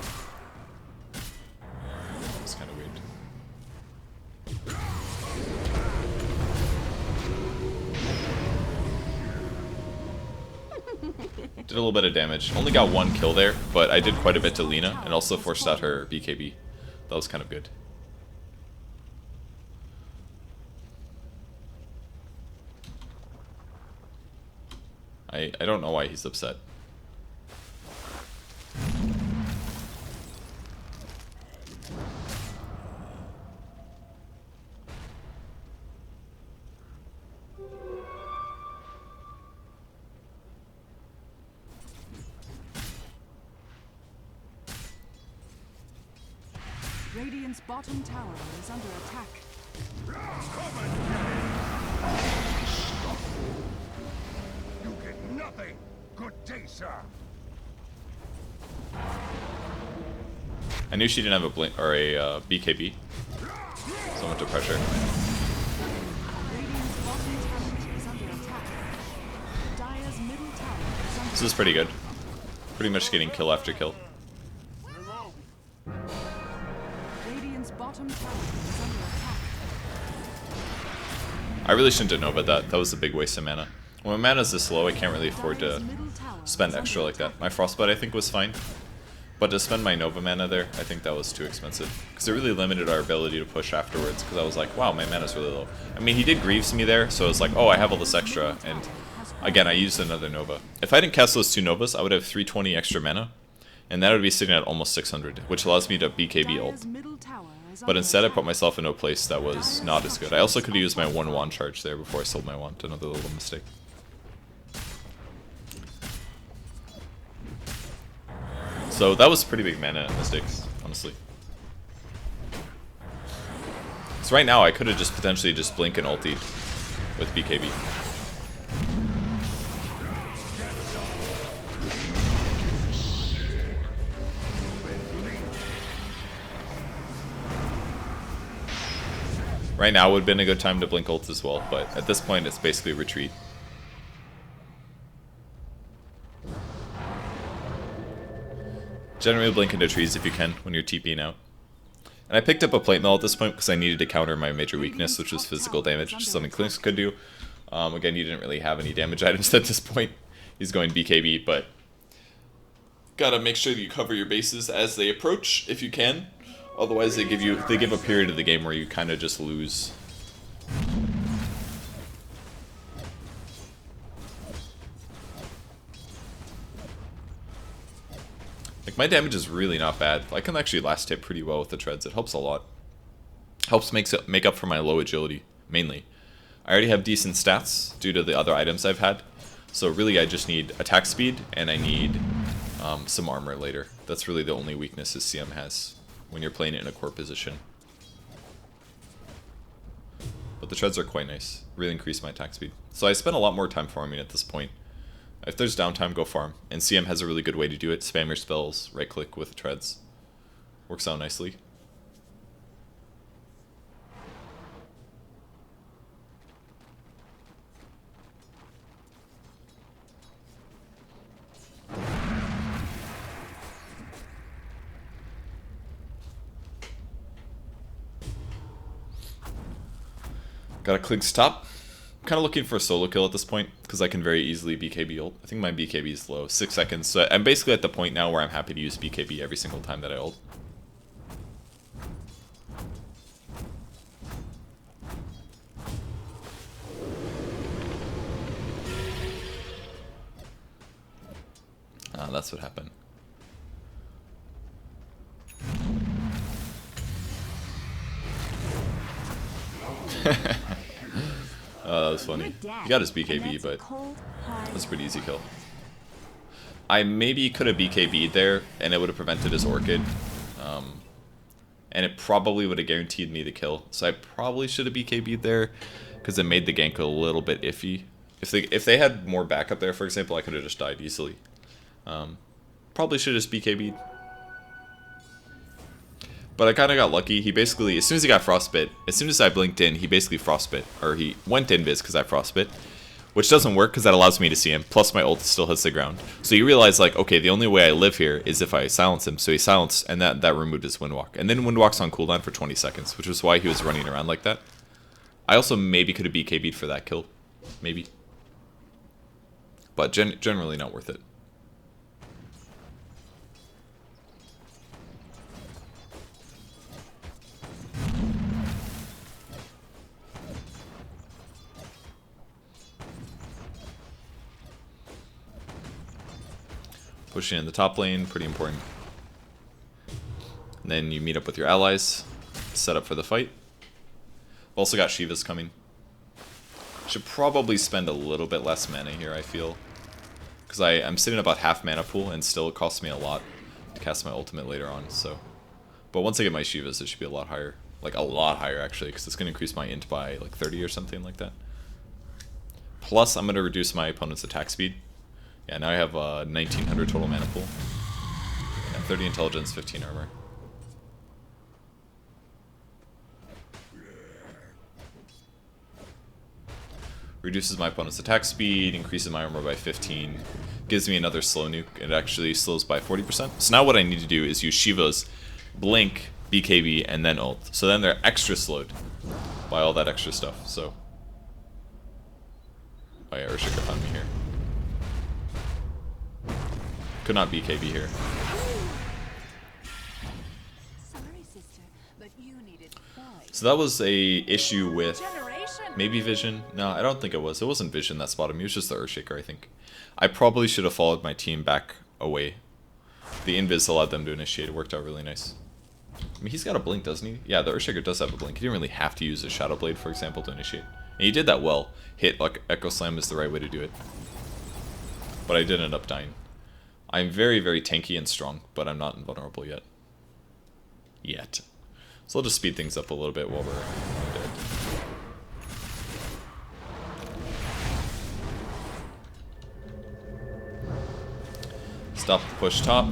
It's kind of weird. Did a little bit of damage. Only got 1 kill there, but I did quite a bit to Lina, and also forced out her BKB. That was kind of good. I don't know why he's upset. Radiant's bottom tower is under attack. You get nothing. Good day, sir. I knew she didn't have a blink or a BKB, so I went to pressure. Radiant's bottom tower is under attack. Dire's middle tower is under This is pretty good. Pretty much getting kill after kill. Radiant's bottom tower is under attack. I really shouldn't have known about that. That was a big waste of mana. When my mana's this low, I can't really afford to spend extra like that. My Frostbite, I think, was fine. But to spend my Nova mana there, I think that was too expensive. Because it really limited our ability to push afterwards. Because I was like, wow, my mana's really low. I mean, he did Grieves me there, so I was like, oh, I have all this extra. And again, I used another Nova. If I didn't cast those 2 Novas, I would have 320 extra mana. And that would be sitting at almost 600, which allows me to BKB ult. Dire's middle tower is But under instead, I attack. put myself in a place that was not as good. I also could have used my 1 wand charge there before I sold my wand. Another little mistake. So that was pretty big mana mistakes, honestly. So right now, I could have just potentially just blink and ultied with BKB. Right now would have been a good time to blink ult as well, but at this point it's basically retreat. Generally blink into trees if you can when you're TPing out. And I picked up a plate mill at this point because I needed to counter my major weakness, which was physical damage, which is something Clinks could do. Again, you didn't really have any damage items at this point. He's going BKB, but gotta make sure that you cover your bases as they approach if you can. Otherwise, they give a period of the game where you kind of just lose. Like, my damage is really not bad. I can actually last hit pretty well with the treads. It helps a lot. Helps make up for my low agility, mainly. I already have decent stats due to the other items I've had. So really, I just need attack speed, and I need some armor later. That's really the only weaknesses CM has when you're playing it in a core position. But the treads are quite nice. Really increase my attack speed. So I spend a lot more time farming at this point. If there's downtime, go farm. And CM has a really good way to do it. Spam your spells, right click with treads. Works out nicely. Got a Klink's top. I'm kind of looking for a solo kill at this point, because I can very easily BKB ult. I think my BKB is low, 6 seconds. So I'm basically at the point now where I'm happy to use BKB every single time that I ult. Ah, that's what happened. Oh, that was funny. He got his BKB, but that's a pretty easy kill. I maybe could have BKB'd there, and it would have prevented his Orchid. And it probably would have guaranteed me the kill. So I probably should have BKB'd there, because it made the gank a little bit iffy. If they had more backup there, for example, I could have just died easily. Probably should have just BKB'd. But I kind of got lucky. He basically, as soon as he got frostbit, as soon as I blinked in, he basically frostbit. Or he went invis because I frostbit. Which doesn't work because that allows me to see him. Plus my ult still hits the ground. So you realize, like, okay, the only way I live here is if I silence him. So he silenced, and that removed his windwalk. And then windwalk's on cooldown for 20 seconds, which was why he was running around like that. I also maybe could have BKB'd for that kill. Maybe. But generally not worth it. Pushing in the top lane, pretty important. And then you meet up with your allies, set up for the fight. Also got Shiva's coming. Should probably spend a little bit less mana here, I feel. Because I'm sitting about half mana pool, and still it costs me a lot to cast my ultimate later on, so. But once I get my Shivas, it should be a lot higher. Like, a lot higher, actually, because it's going to increase my int by, like, 30 or something like that. Plus, I'm going to reduce my opponent's attack speed. Yeah, now I have 1900 total mana pool. Yeah, 30 intelligence, 15 armor. Reduces my opponent's attack speed, increases my armor by 15, gives me another slow nuke. It actually slows by 40%. So now what I need to do is use Shiva's blink, BKB, and then ult. So then they're extra slowed by all that extra stuff. So, oh yeah, Urshika found me here. Could not BKB here. Sorry, sister, but you needed fight. So that was a issue with Generation. maybe Vision. No, I don't think it was. It wasn't Vision that spotted me. It was just the Earthshaker, I think. I probably should have followed my team back away. The invis allowed them to initiate. It worked out really nice. I mean, he's got a blink, doesn't he? Yeah, the Earthshaker does have a blink. He didn't really have to use a Shadow Blade, for example, to initiate. And he did that well. Hit like Echo Slam is the right way to do it. But I did end up dying. I'm very, very tanky and strong, but I'm not invulnerable yet. So I'll just speed things up a little bit while we're dead. Stop the push top.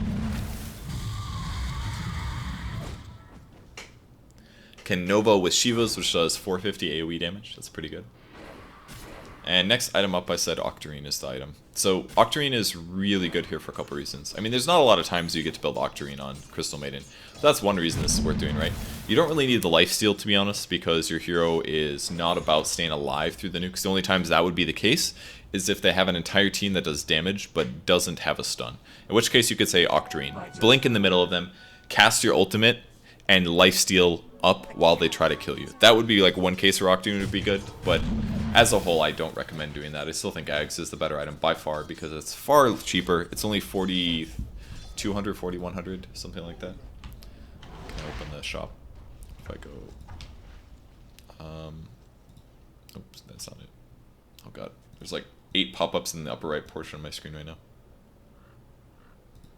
Can Nova with Shiva's, which does 450 AoE damage. That's pretty good. And next item up, I said Octarine is the item. So Octarine is really good here for a couple reasons. I mean, there's not a lot of times you get to build Octarine on Crystal Maiden. So that's one reason this is worth doing, right? You don't really need the lifesteal, to be honest, because your hero is not about staying alive through the nukes. The only times that would be the case is if they have an entire team that does damage but doesn't have a stun. In which case you could say Octarine. Blink in the middle of them, cast your ultimate, and lifesteal up while they try to kill you. That would be like one case where Octarine would be good, but as a whole I don't recommend doing that. I still think Ags is the better item by far because it's far cheaper. It's only 4,200, 4,100, something like that. Can I open the shop? If I go... oops, that's not it. Oh god. There's like 8 pop-ups in the upper right portion of my screen right now.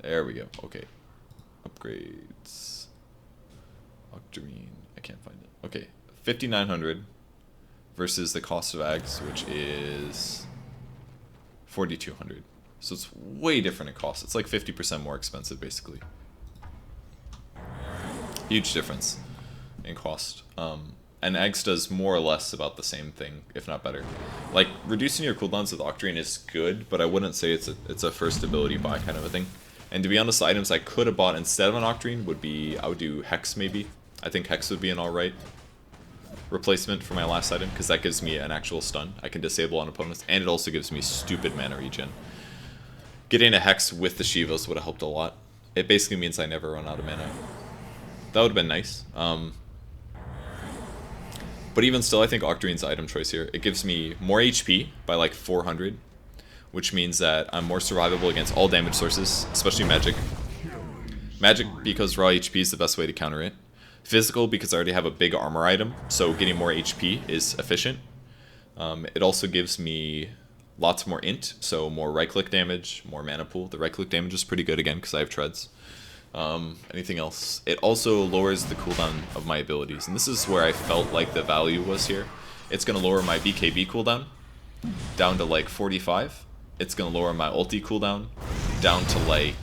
There we go. Okay. Upgrades. Octarine. I can't find it. Okay. 5,900 versus the cost of Ags, which is 4,200. So it's way different in cost. It's like 50% more expensive, basically. Huge difference in cost. And Ags does more or less about the same thing, if not better. Like, reducing your cooldowns with Octarine is good, but I wouldn't say it's a first ability buy kind of a thing. And to be honest, the items I could have bought instead of an Octarine would be, I would do Hex maybe. I think Hex would be an alright replacement for my last item, because that gives me an actual stun. I can disable on opponents, and it also gives me stupid mana regen. Getting a Hex with the Shivas would have helped a lot. It basically means I never run out of mana. That would have been nice. But even still, I think Octarine's item choice here. It gives me more HP by like 400, which means that I'm more survivable against all damage sources, especially magic. Magic because raw HP is the best way to counter it. Physical because I already have a big armor item, so getting more HP is efficient. It also gives me lots more int, so more right-click damage, more mana pool. The right-click damage is pretty good again because I have treads. Anything else? It also lowers the cooldown of my abilities, and this is where I felt like the value was here. It's going to lower my BKB cooldown down to like 45. It's going to lower my ulti cooldown down to like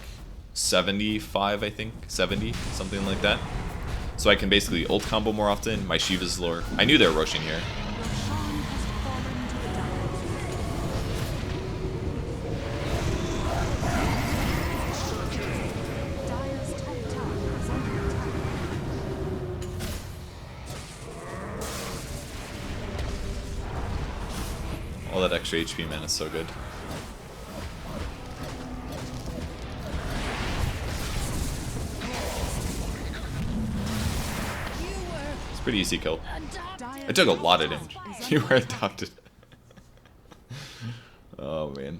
75, I think, 70, something like that. So I can basically ult combo more often. My Shiva's lower. I knew they were rushing here. Sean has fallen to the Dagger. Dire's top tower is under attack. All that extra HP, man, is so good. It's a pretty easy kill. Dire's It took a lot of top damage. tower is You under were attack. adopted. Oh man.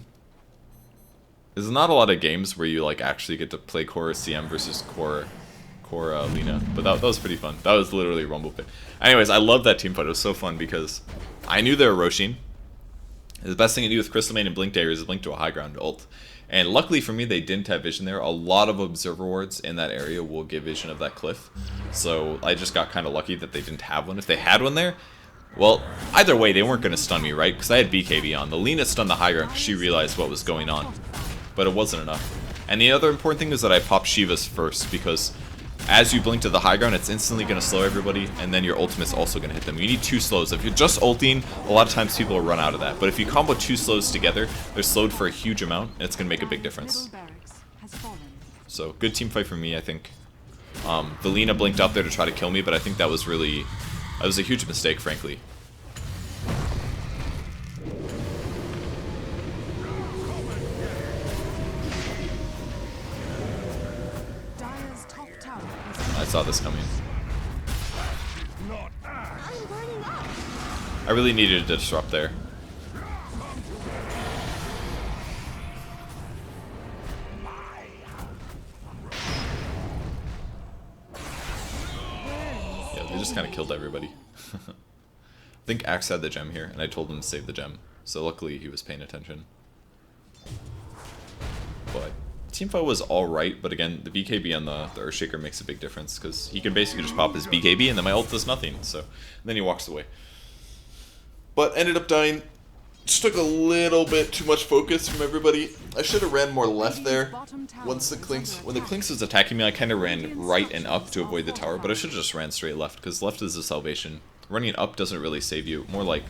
There's not a lot of games where you like actually get to play core CM versus core Lina, but that was pretty fun. That was literally Rumble Pit. Anyways, I love that team fight. It was so fun because I knew they were Roshin. The best thing to do with Crystal Maiden and Blink Dagger is blink to a high ground ult. And luckily for me, they didn't have vision there. A lot of observer wards in that area will give vision of that cliff. So I just got kind of lucky that they didn't have one. If they had one there, well, either way, they weren't going to stun me, right? Because I had BKB on. The Lina stunned the high ground because she realized what was going on. But it wasn't enough. And the other important thing is that I popped Shiva's first because as you blink to the high ground, it's instantly going to slow everybody, and then your ultimate's also going to hit them. You need 2 slows. If you're just ulting, a lot of times people will run out of that. But if you combo 2 slows together, they're slowed for a huge amount, and it's going to make a big difference. Middle barracks has fallen. So, good team fight for me, I think. The Lina blinked up there to try to kill me, but I think that was a huge mistake, frankly. Dire's top tower is I saw this coming. I'm burning up. I really needed to disrupt there. Yeah, they just kind of killed everybody. I think Axe had the gem here, and I told him to save the gem. So luckily he was paying attention. But teamfight was alright, but again, the BKB on the Earthshaker makes a big difference, because he can basically just pop his BKB, and then my ult does nothing. So and then he walks away. But ended up dying. Just took a little bit too much focus from everybody. I should have ran more left there. Once the Clinks, when the Clinks was attacking me, I kind of ran right and up to avoid the tower, but I should have just ran straight left, because left is the salvation. Running up doesn't really save you, more like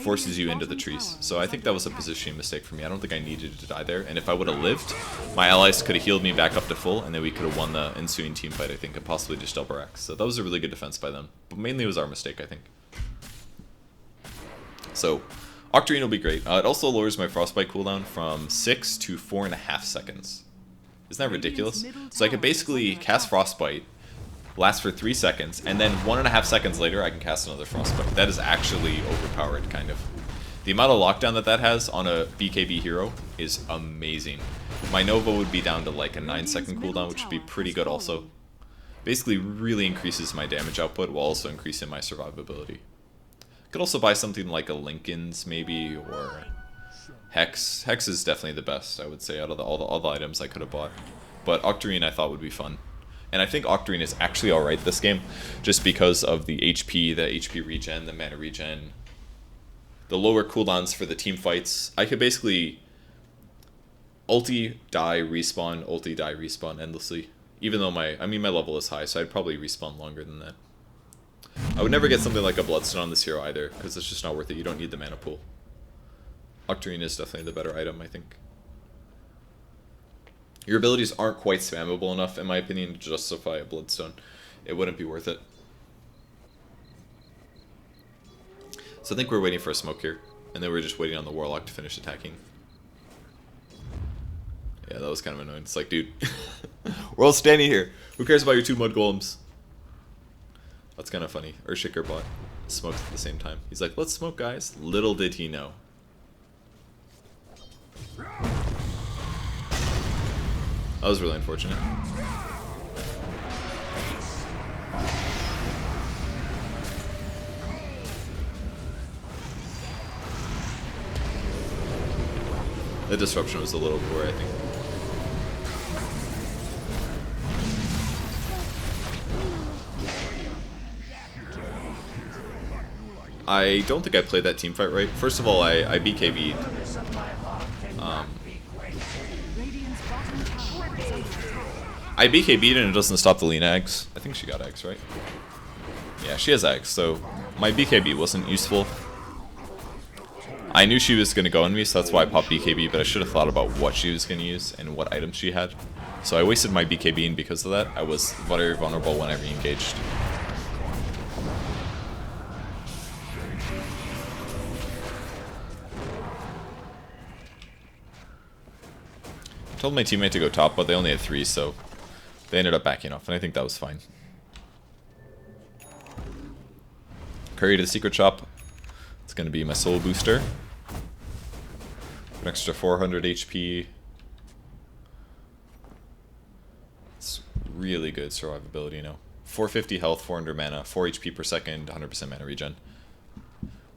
forces you into the trees. So I think that was a positioning mistake for me. I don't think I needed to die there, and if I would have lived, my allies could have healed me back up to full, and then we could have won the ensuing team fight, I think, and possibly just double Axe. So that was a really good defense by them, but mainly it was our mistake, I think. So, Octarine will be great. It also lowers my Frostbite cooldown from 6 to 4.5 seconds. Isn't that ridiculous? So I could basically cast Frostbite, last for 3 seconds, and then 1.5 seconds later I can cast another Frostbite. That is actually overpowered, kind of. The amount of lockdown that has on a BKB hero is amazing. My Nova would be down to like a 9-second cooldown, which would be pretty good also. Basically really increases my damage output while also increasing my survivability. Could also buy something like a Lincoln's maybe, or Hex. Hex is definitely the best, I would say, out of all the items I could have bought. But Octarine I thought would be fun. And I think Octarine is actually alright this game, just because of the HP regen, the mana regen, the lower cooldowns for the team fights. I could basically ulti, die, respawn endlessly. Even though my level is high, so I'd probably respawn longer than that. I would never get something like a Bloodstone on this hero either, because it's just not worth it. You don't need the mana pool. Octarine is definitely the better item, I think. Your abilities aren't quite spammable enough, in my opinion, to justify a Bloodstone. It wouldn't be worth it. So I think we're waiting for a smoke here, and then we're just waiting on the Warlock to finish attacking. Yeah, that was kind of annoying. It's like, dude, we're all standing here. Who cares about your 2 mud golems? That's kind of funny. Earthshaker bought smoked at the same time. He's like, let's smoke, guys. Little did he know. That was really unfortunate. The disruption was a little poor, I think. I don't think I played that team fight right. First of all, I BKB'd. I BKB'd and it doesn't stop the Lina eggs. I think she got eggs, right? Yeah, she has eggs, so my BKB wasn't useful. I knew she was going to go on me, so that's why I popped BKB, but I should have thought about what she was going to use and what items she had. So I wasted my BKB, and because of that, I was very vulnerable when I re-engaged. I told my teammate to go top, but they only had 3, so they ended up backing off, and I think that was fine. Curry to the secret shop. It's going to be my soul booster. An extra 400 HP. It's really good survivability, you know. 450 health, 400 mana, 4 HP per second, 100% mana regen.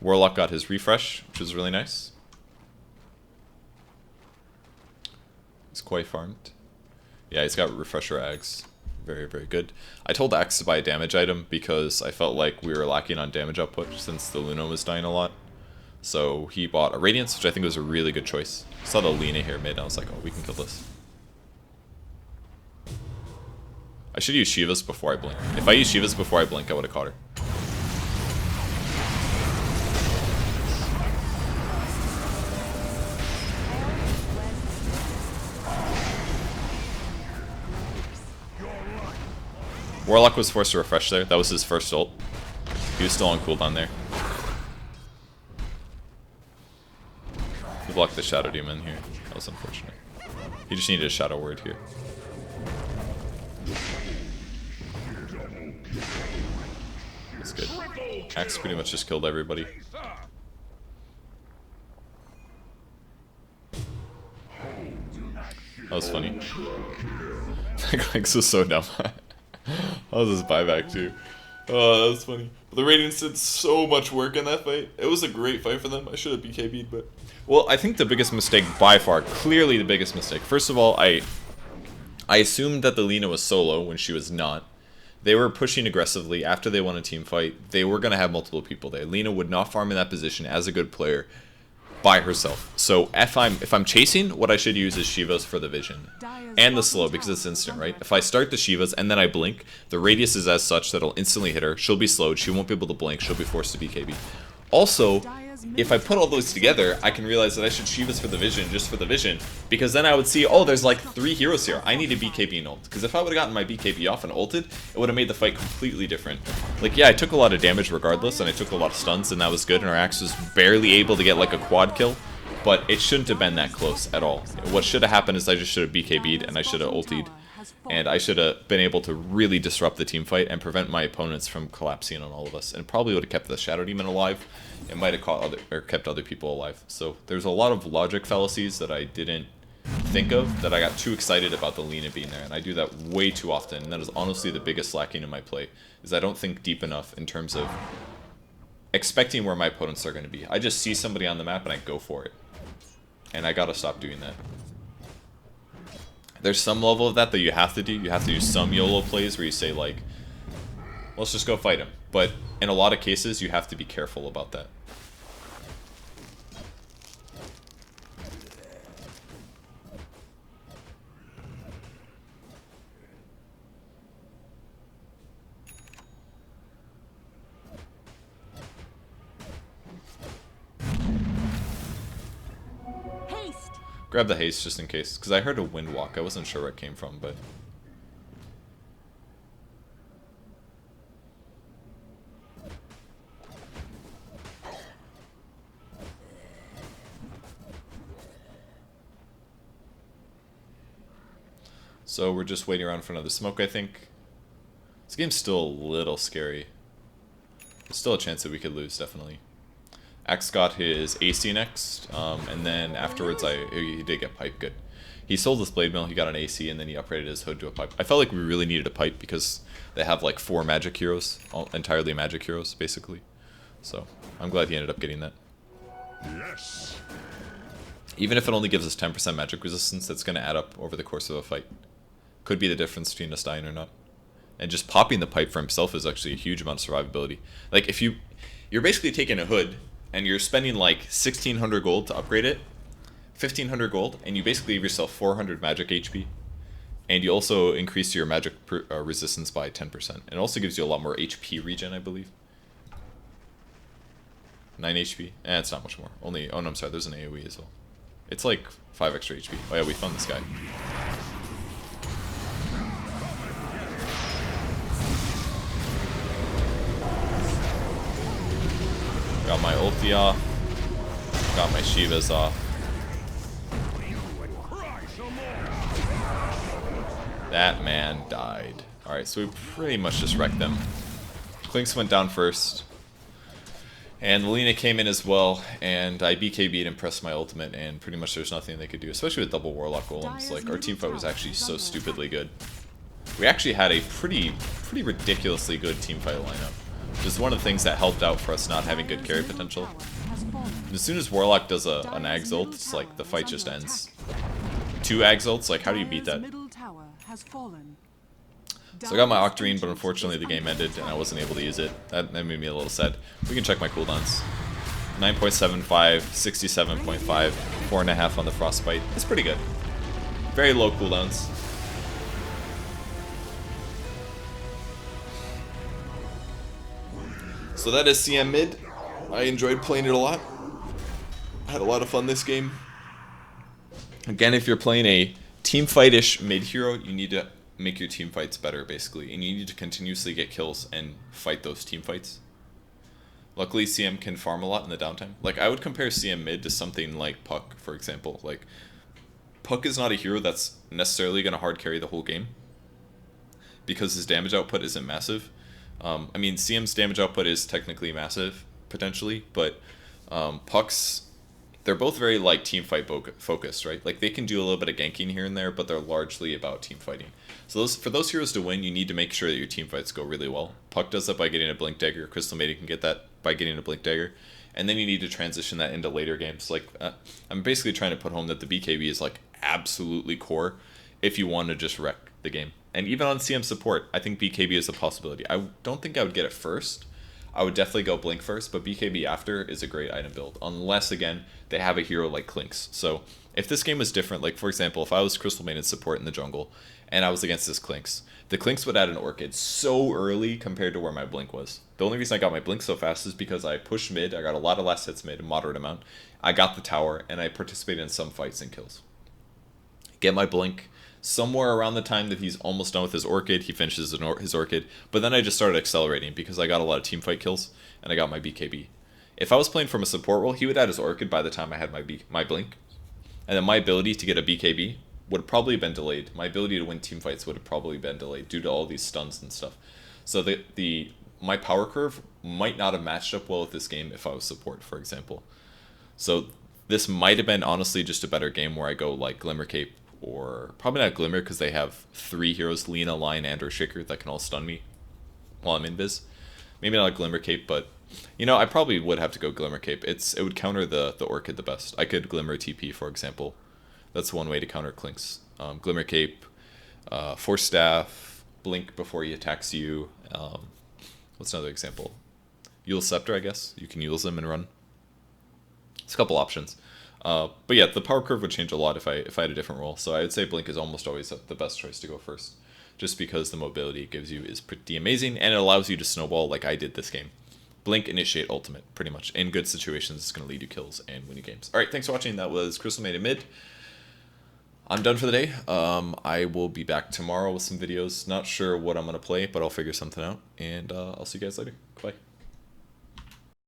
Warlock got his refresh, which was really nice. He's quite farmed. Yeah, he's got refresher Ags. Very, very good. I told Axe to buy a damage item because I felt like we were lacking on damage output since the Luna was dying a lot. So he bought a Radiance, which I think was a really good choice. Saw the Lina here mid, and I was like, oh, we can kill this. I should use Shiva's before I blink. If I use Shiva's before I blink, I would have caught her. Warlock was forced to refresh there. That was his first ult. He was still on cooldown there. He blocked the Shadow Demon here. That was unfortunate. He just needed a Shadow Word here. That's good. Axe pretty much just killed everybody. That was funny. X was so dumb. How was this buyback too? Oh, that was funny. But the Radiants did so much work in that fight. It was a great fight for them. I should have BKB'd, but... Well, I think the biggest mistake by far, clearly the biggest mistake. First of all, I assumed that the Lina was solo when she was not. They were pushing aggressively after they won a team fight. They were going to have multiple people there. Lina would not farm in that position as a good player by herself. So if I'm chasing, what I should use is Shiva's for the vision and the slow, because it's instant, right? If I start the Shiva's and then I blink, the radius is as such that it'll instantly hit her. She'll be slowed. She won't be able to blink. She'll be forced to BKB. Also, if I put all those together, I can realize that I should Shiva's for the vision, just for the vision, because then I would see, oh, there's like 3 heroes here. I need a BKB and ult. Because if I would have gotten my BKB off and ulted, it would have made the fight completely different. Like, yeah, I took a lot of damage regardless, and I took a lot of stuns, and that was good, and our Axe was barely able to get like a quad kill, but it shouldn't have been that close at all. What should have happened is I just should have BKB'd, and I should have ultied, and I should have been able to really disrupt the team fight and prevent my opponents from collapsing on all of us, and probably would have kept the Shadow Demon alive. It might have caught kept other people alive. So there's a lot of logic fallacies that I didn't think of, that I got too excited about the Lina being there, and I do that way too often, and that is honestly the biggest lacking in my play, is I don't think deep enough in terms of expecting where my opponents are going to be. I just see somebody on the map and I go for it, and I gotta stop doing that. There's some level of that you have to do. You have to do some YOLO plays where you say like, let's just go fight him. But in a lot of cases, you have to be careful about that. Grab the haste just in case, because I heard a wind walk. I wasn't sure where it came from, but... So we're just waiting around for another smoke, I think. This game's still a little scary. There's still a chance that we could lose, definitely. Axe got his AC next, and then afterwards he did get pipe, good. He sold his blade mill, he got an AC, and then he upgraded his hood to a pipe. I felt like we really needed a pipe because they have like 4 magic heroes, all entirely magic heroes, basically. So I'm glad he ended up getting that. Yes. Even if it only gives us 10% magic resistance, that's going to add up over the course of a fight. Could be the difference between us dying or not. And just popping the pipe for himself is actually a huge amount of survivability. Like if you're basically taking a hood, and you're spending like 1,600 gold to upgrade it, 1,500 gold, and you basically give yourself 400 magic HP, and you also increase your magic resistance by 10%. It also gives you a lot more HP regen, I believe. 9 HP? It's not much more. Only, oh no, I'm sorry, there's an AoE as well. It's like 5 extra HP. Oh yeah, we found this guy. Got my ulti off. Got my Shiva's off. That man died. Alright, so we pretty much just wrecked them. Clinks went down first. And Lina came in as well, and I BKB'd and pressed my ultimate, and pretty much there's nothing they could do, especially with double Warlock Golems. Like, our teamfight was actually so stupidly good. We actually had a pretty ridiculously good teamfight lineup. Which is one of the things that helped out for us not having good carry potential. As soon as Warlock does an Ags ult, it's like the fight just ends. 2 Ags ults, like how do you beat that? So I got my Octarine, but unfortunately the game ended and I wasn't able to use it. That made me a little sad. We can check my cooldowns. 9.75, 67.5, 4.5 on the Frostbite. It's pretty good. Very low cooldowns. So that is CM mid. I enjoyed playing it a lot. I had a lot of fun this game. Again, if you're playing a team fight-ish mid hero, you need to make your team fights better, basically. And you need to continuously get kills and fight those team fights. Luckily, CM can farm a lot in the downtime. Like, I would compare CM mid to something like Puck, for example. Like, Puck is not a hero that's necessarily going to hard carry the whole game, because his damage output isn't massive. I mean, CM's damage output is technically massive, potentially, but Puck's, they're both very, like, team fight focused, right? Like, they can do a little bit of ganking here and there, but they're largely about team fighting. So for those heroes to win, you need to make sure that your team fights go really well. Puck does that by getting a Blink Dagger. Crystal Maiden can get that by getting a Blink Dagger. And then you need to transition that into later games. Like, I'm basically trying to put home that the BKB is, like, absolutely core if you want to just wreck the game. And even on CM support, I think BKB is a possibility. I don't think I would get it first. I would definitely go Blink first, but BKB after is a great item build. Unless, again, they have a hero like Clinks. So if this game was different, like, for example, if I was Crystal Maiden support in the jungle, and I was against this Clinks, the Clinks would add an Orchid so early compared to where my Blink was. The only reason I got my Blink so fast is because I pushed mid, I got a lot of last hits mid, a moderate amount. I got the tower, and I participated in some fights and kills. Get my Blink somewhere around the time that he's almost done with his Orchid, he finishes his Orchid, but then I just started accelerating because I got a lot of teamfight kills, and I got my BKB. If I was playing from a support role, he would add his Orchid by the time I had my Blink, and then my ability to get a BKB would have probably been delayed. My ability to win teamfights would have probably been delayed due to all these stuns and stuff. So my power curve might not have matched up well with this game if I was support, for example. So this might have been honestly just a better game where I go like Glimmer Cape, or probably not Glimmer because they have 3 heroes, Lina, Lion, and or Shaker, that can all stun me while I'm invis. Maybe not Glimmer Cape, but you know, I probably would have to go Glimmer Cape. It would counter the Orchid the best. I could Glimmer TP, for example. That's one way to counter Clinks. Glimmer Cape, Force Staff, Blink before he attacks you. What's another example? Yule Scepter, I guess. You can use them and run. It's a couple options. But yeah, the power curve would change a lot if I had a different role. So I would say Blink is almost always the best choice to go first, just because the mobility it gives you is pretty amazing, and it allows you to snowball like I did this game. Blink, initiate, ultimate, pretty much. In good situations, it's going to lead you kills and win you games. Alright, thanks for watching. That was Crystal Maiden mid. I'm done for the day. I will be back tomorrow with some videos. Not sure what I'm going to play, but I'll figure something out. And I'll see you guys later. Bye.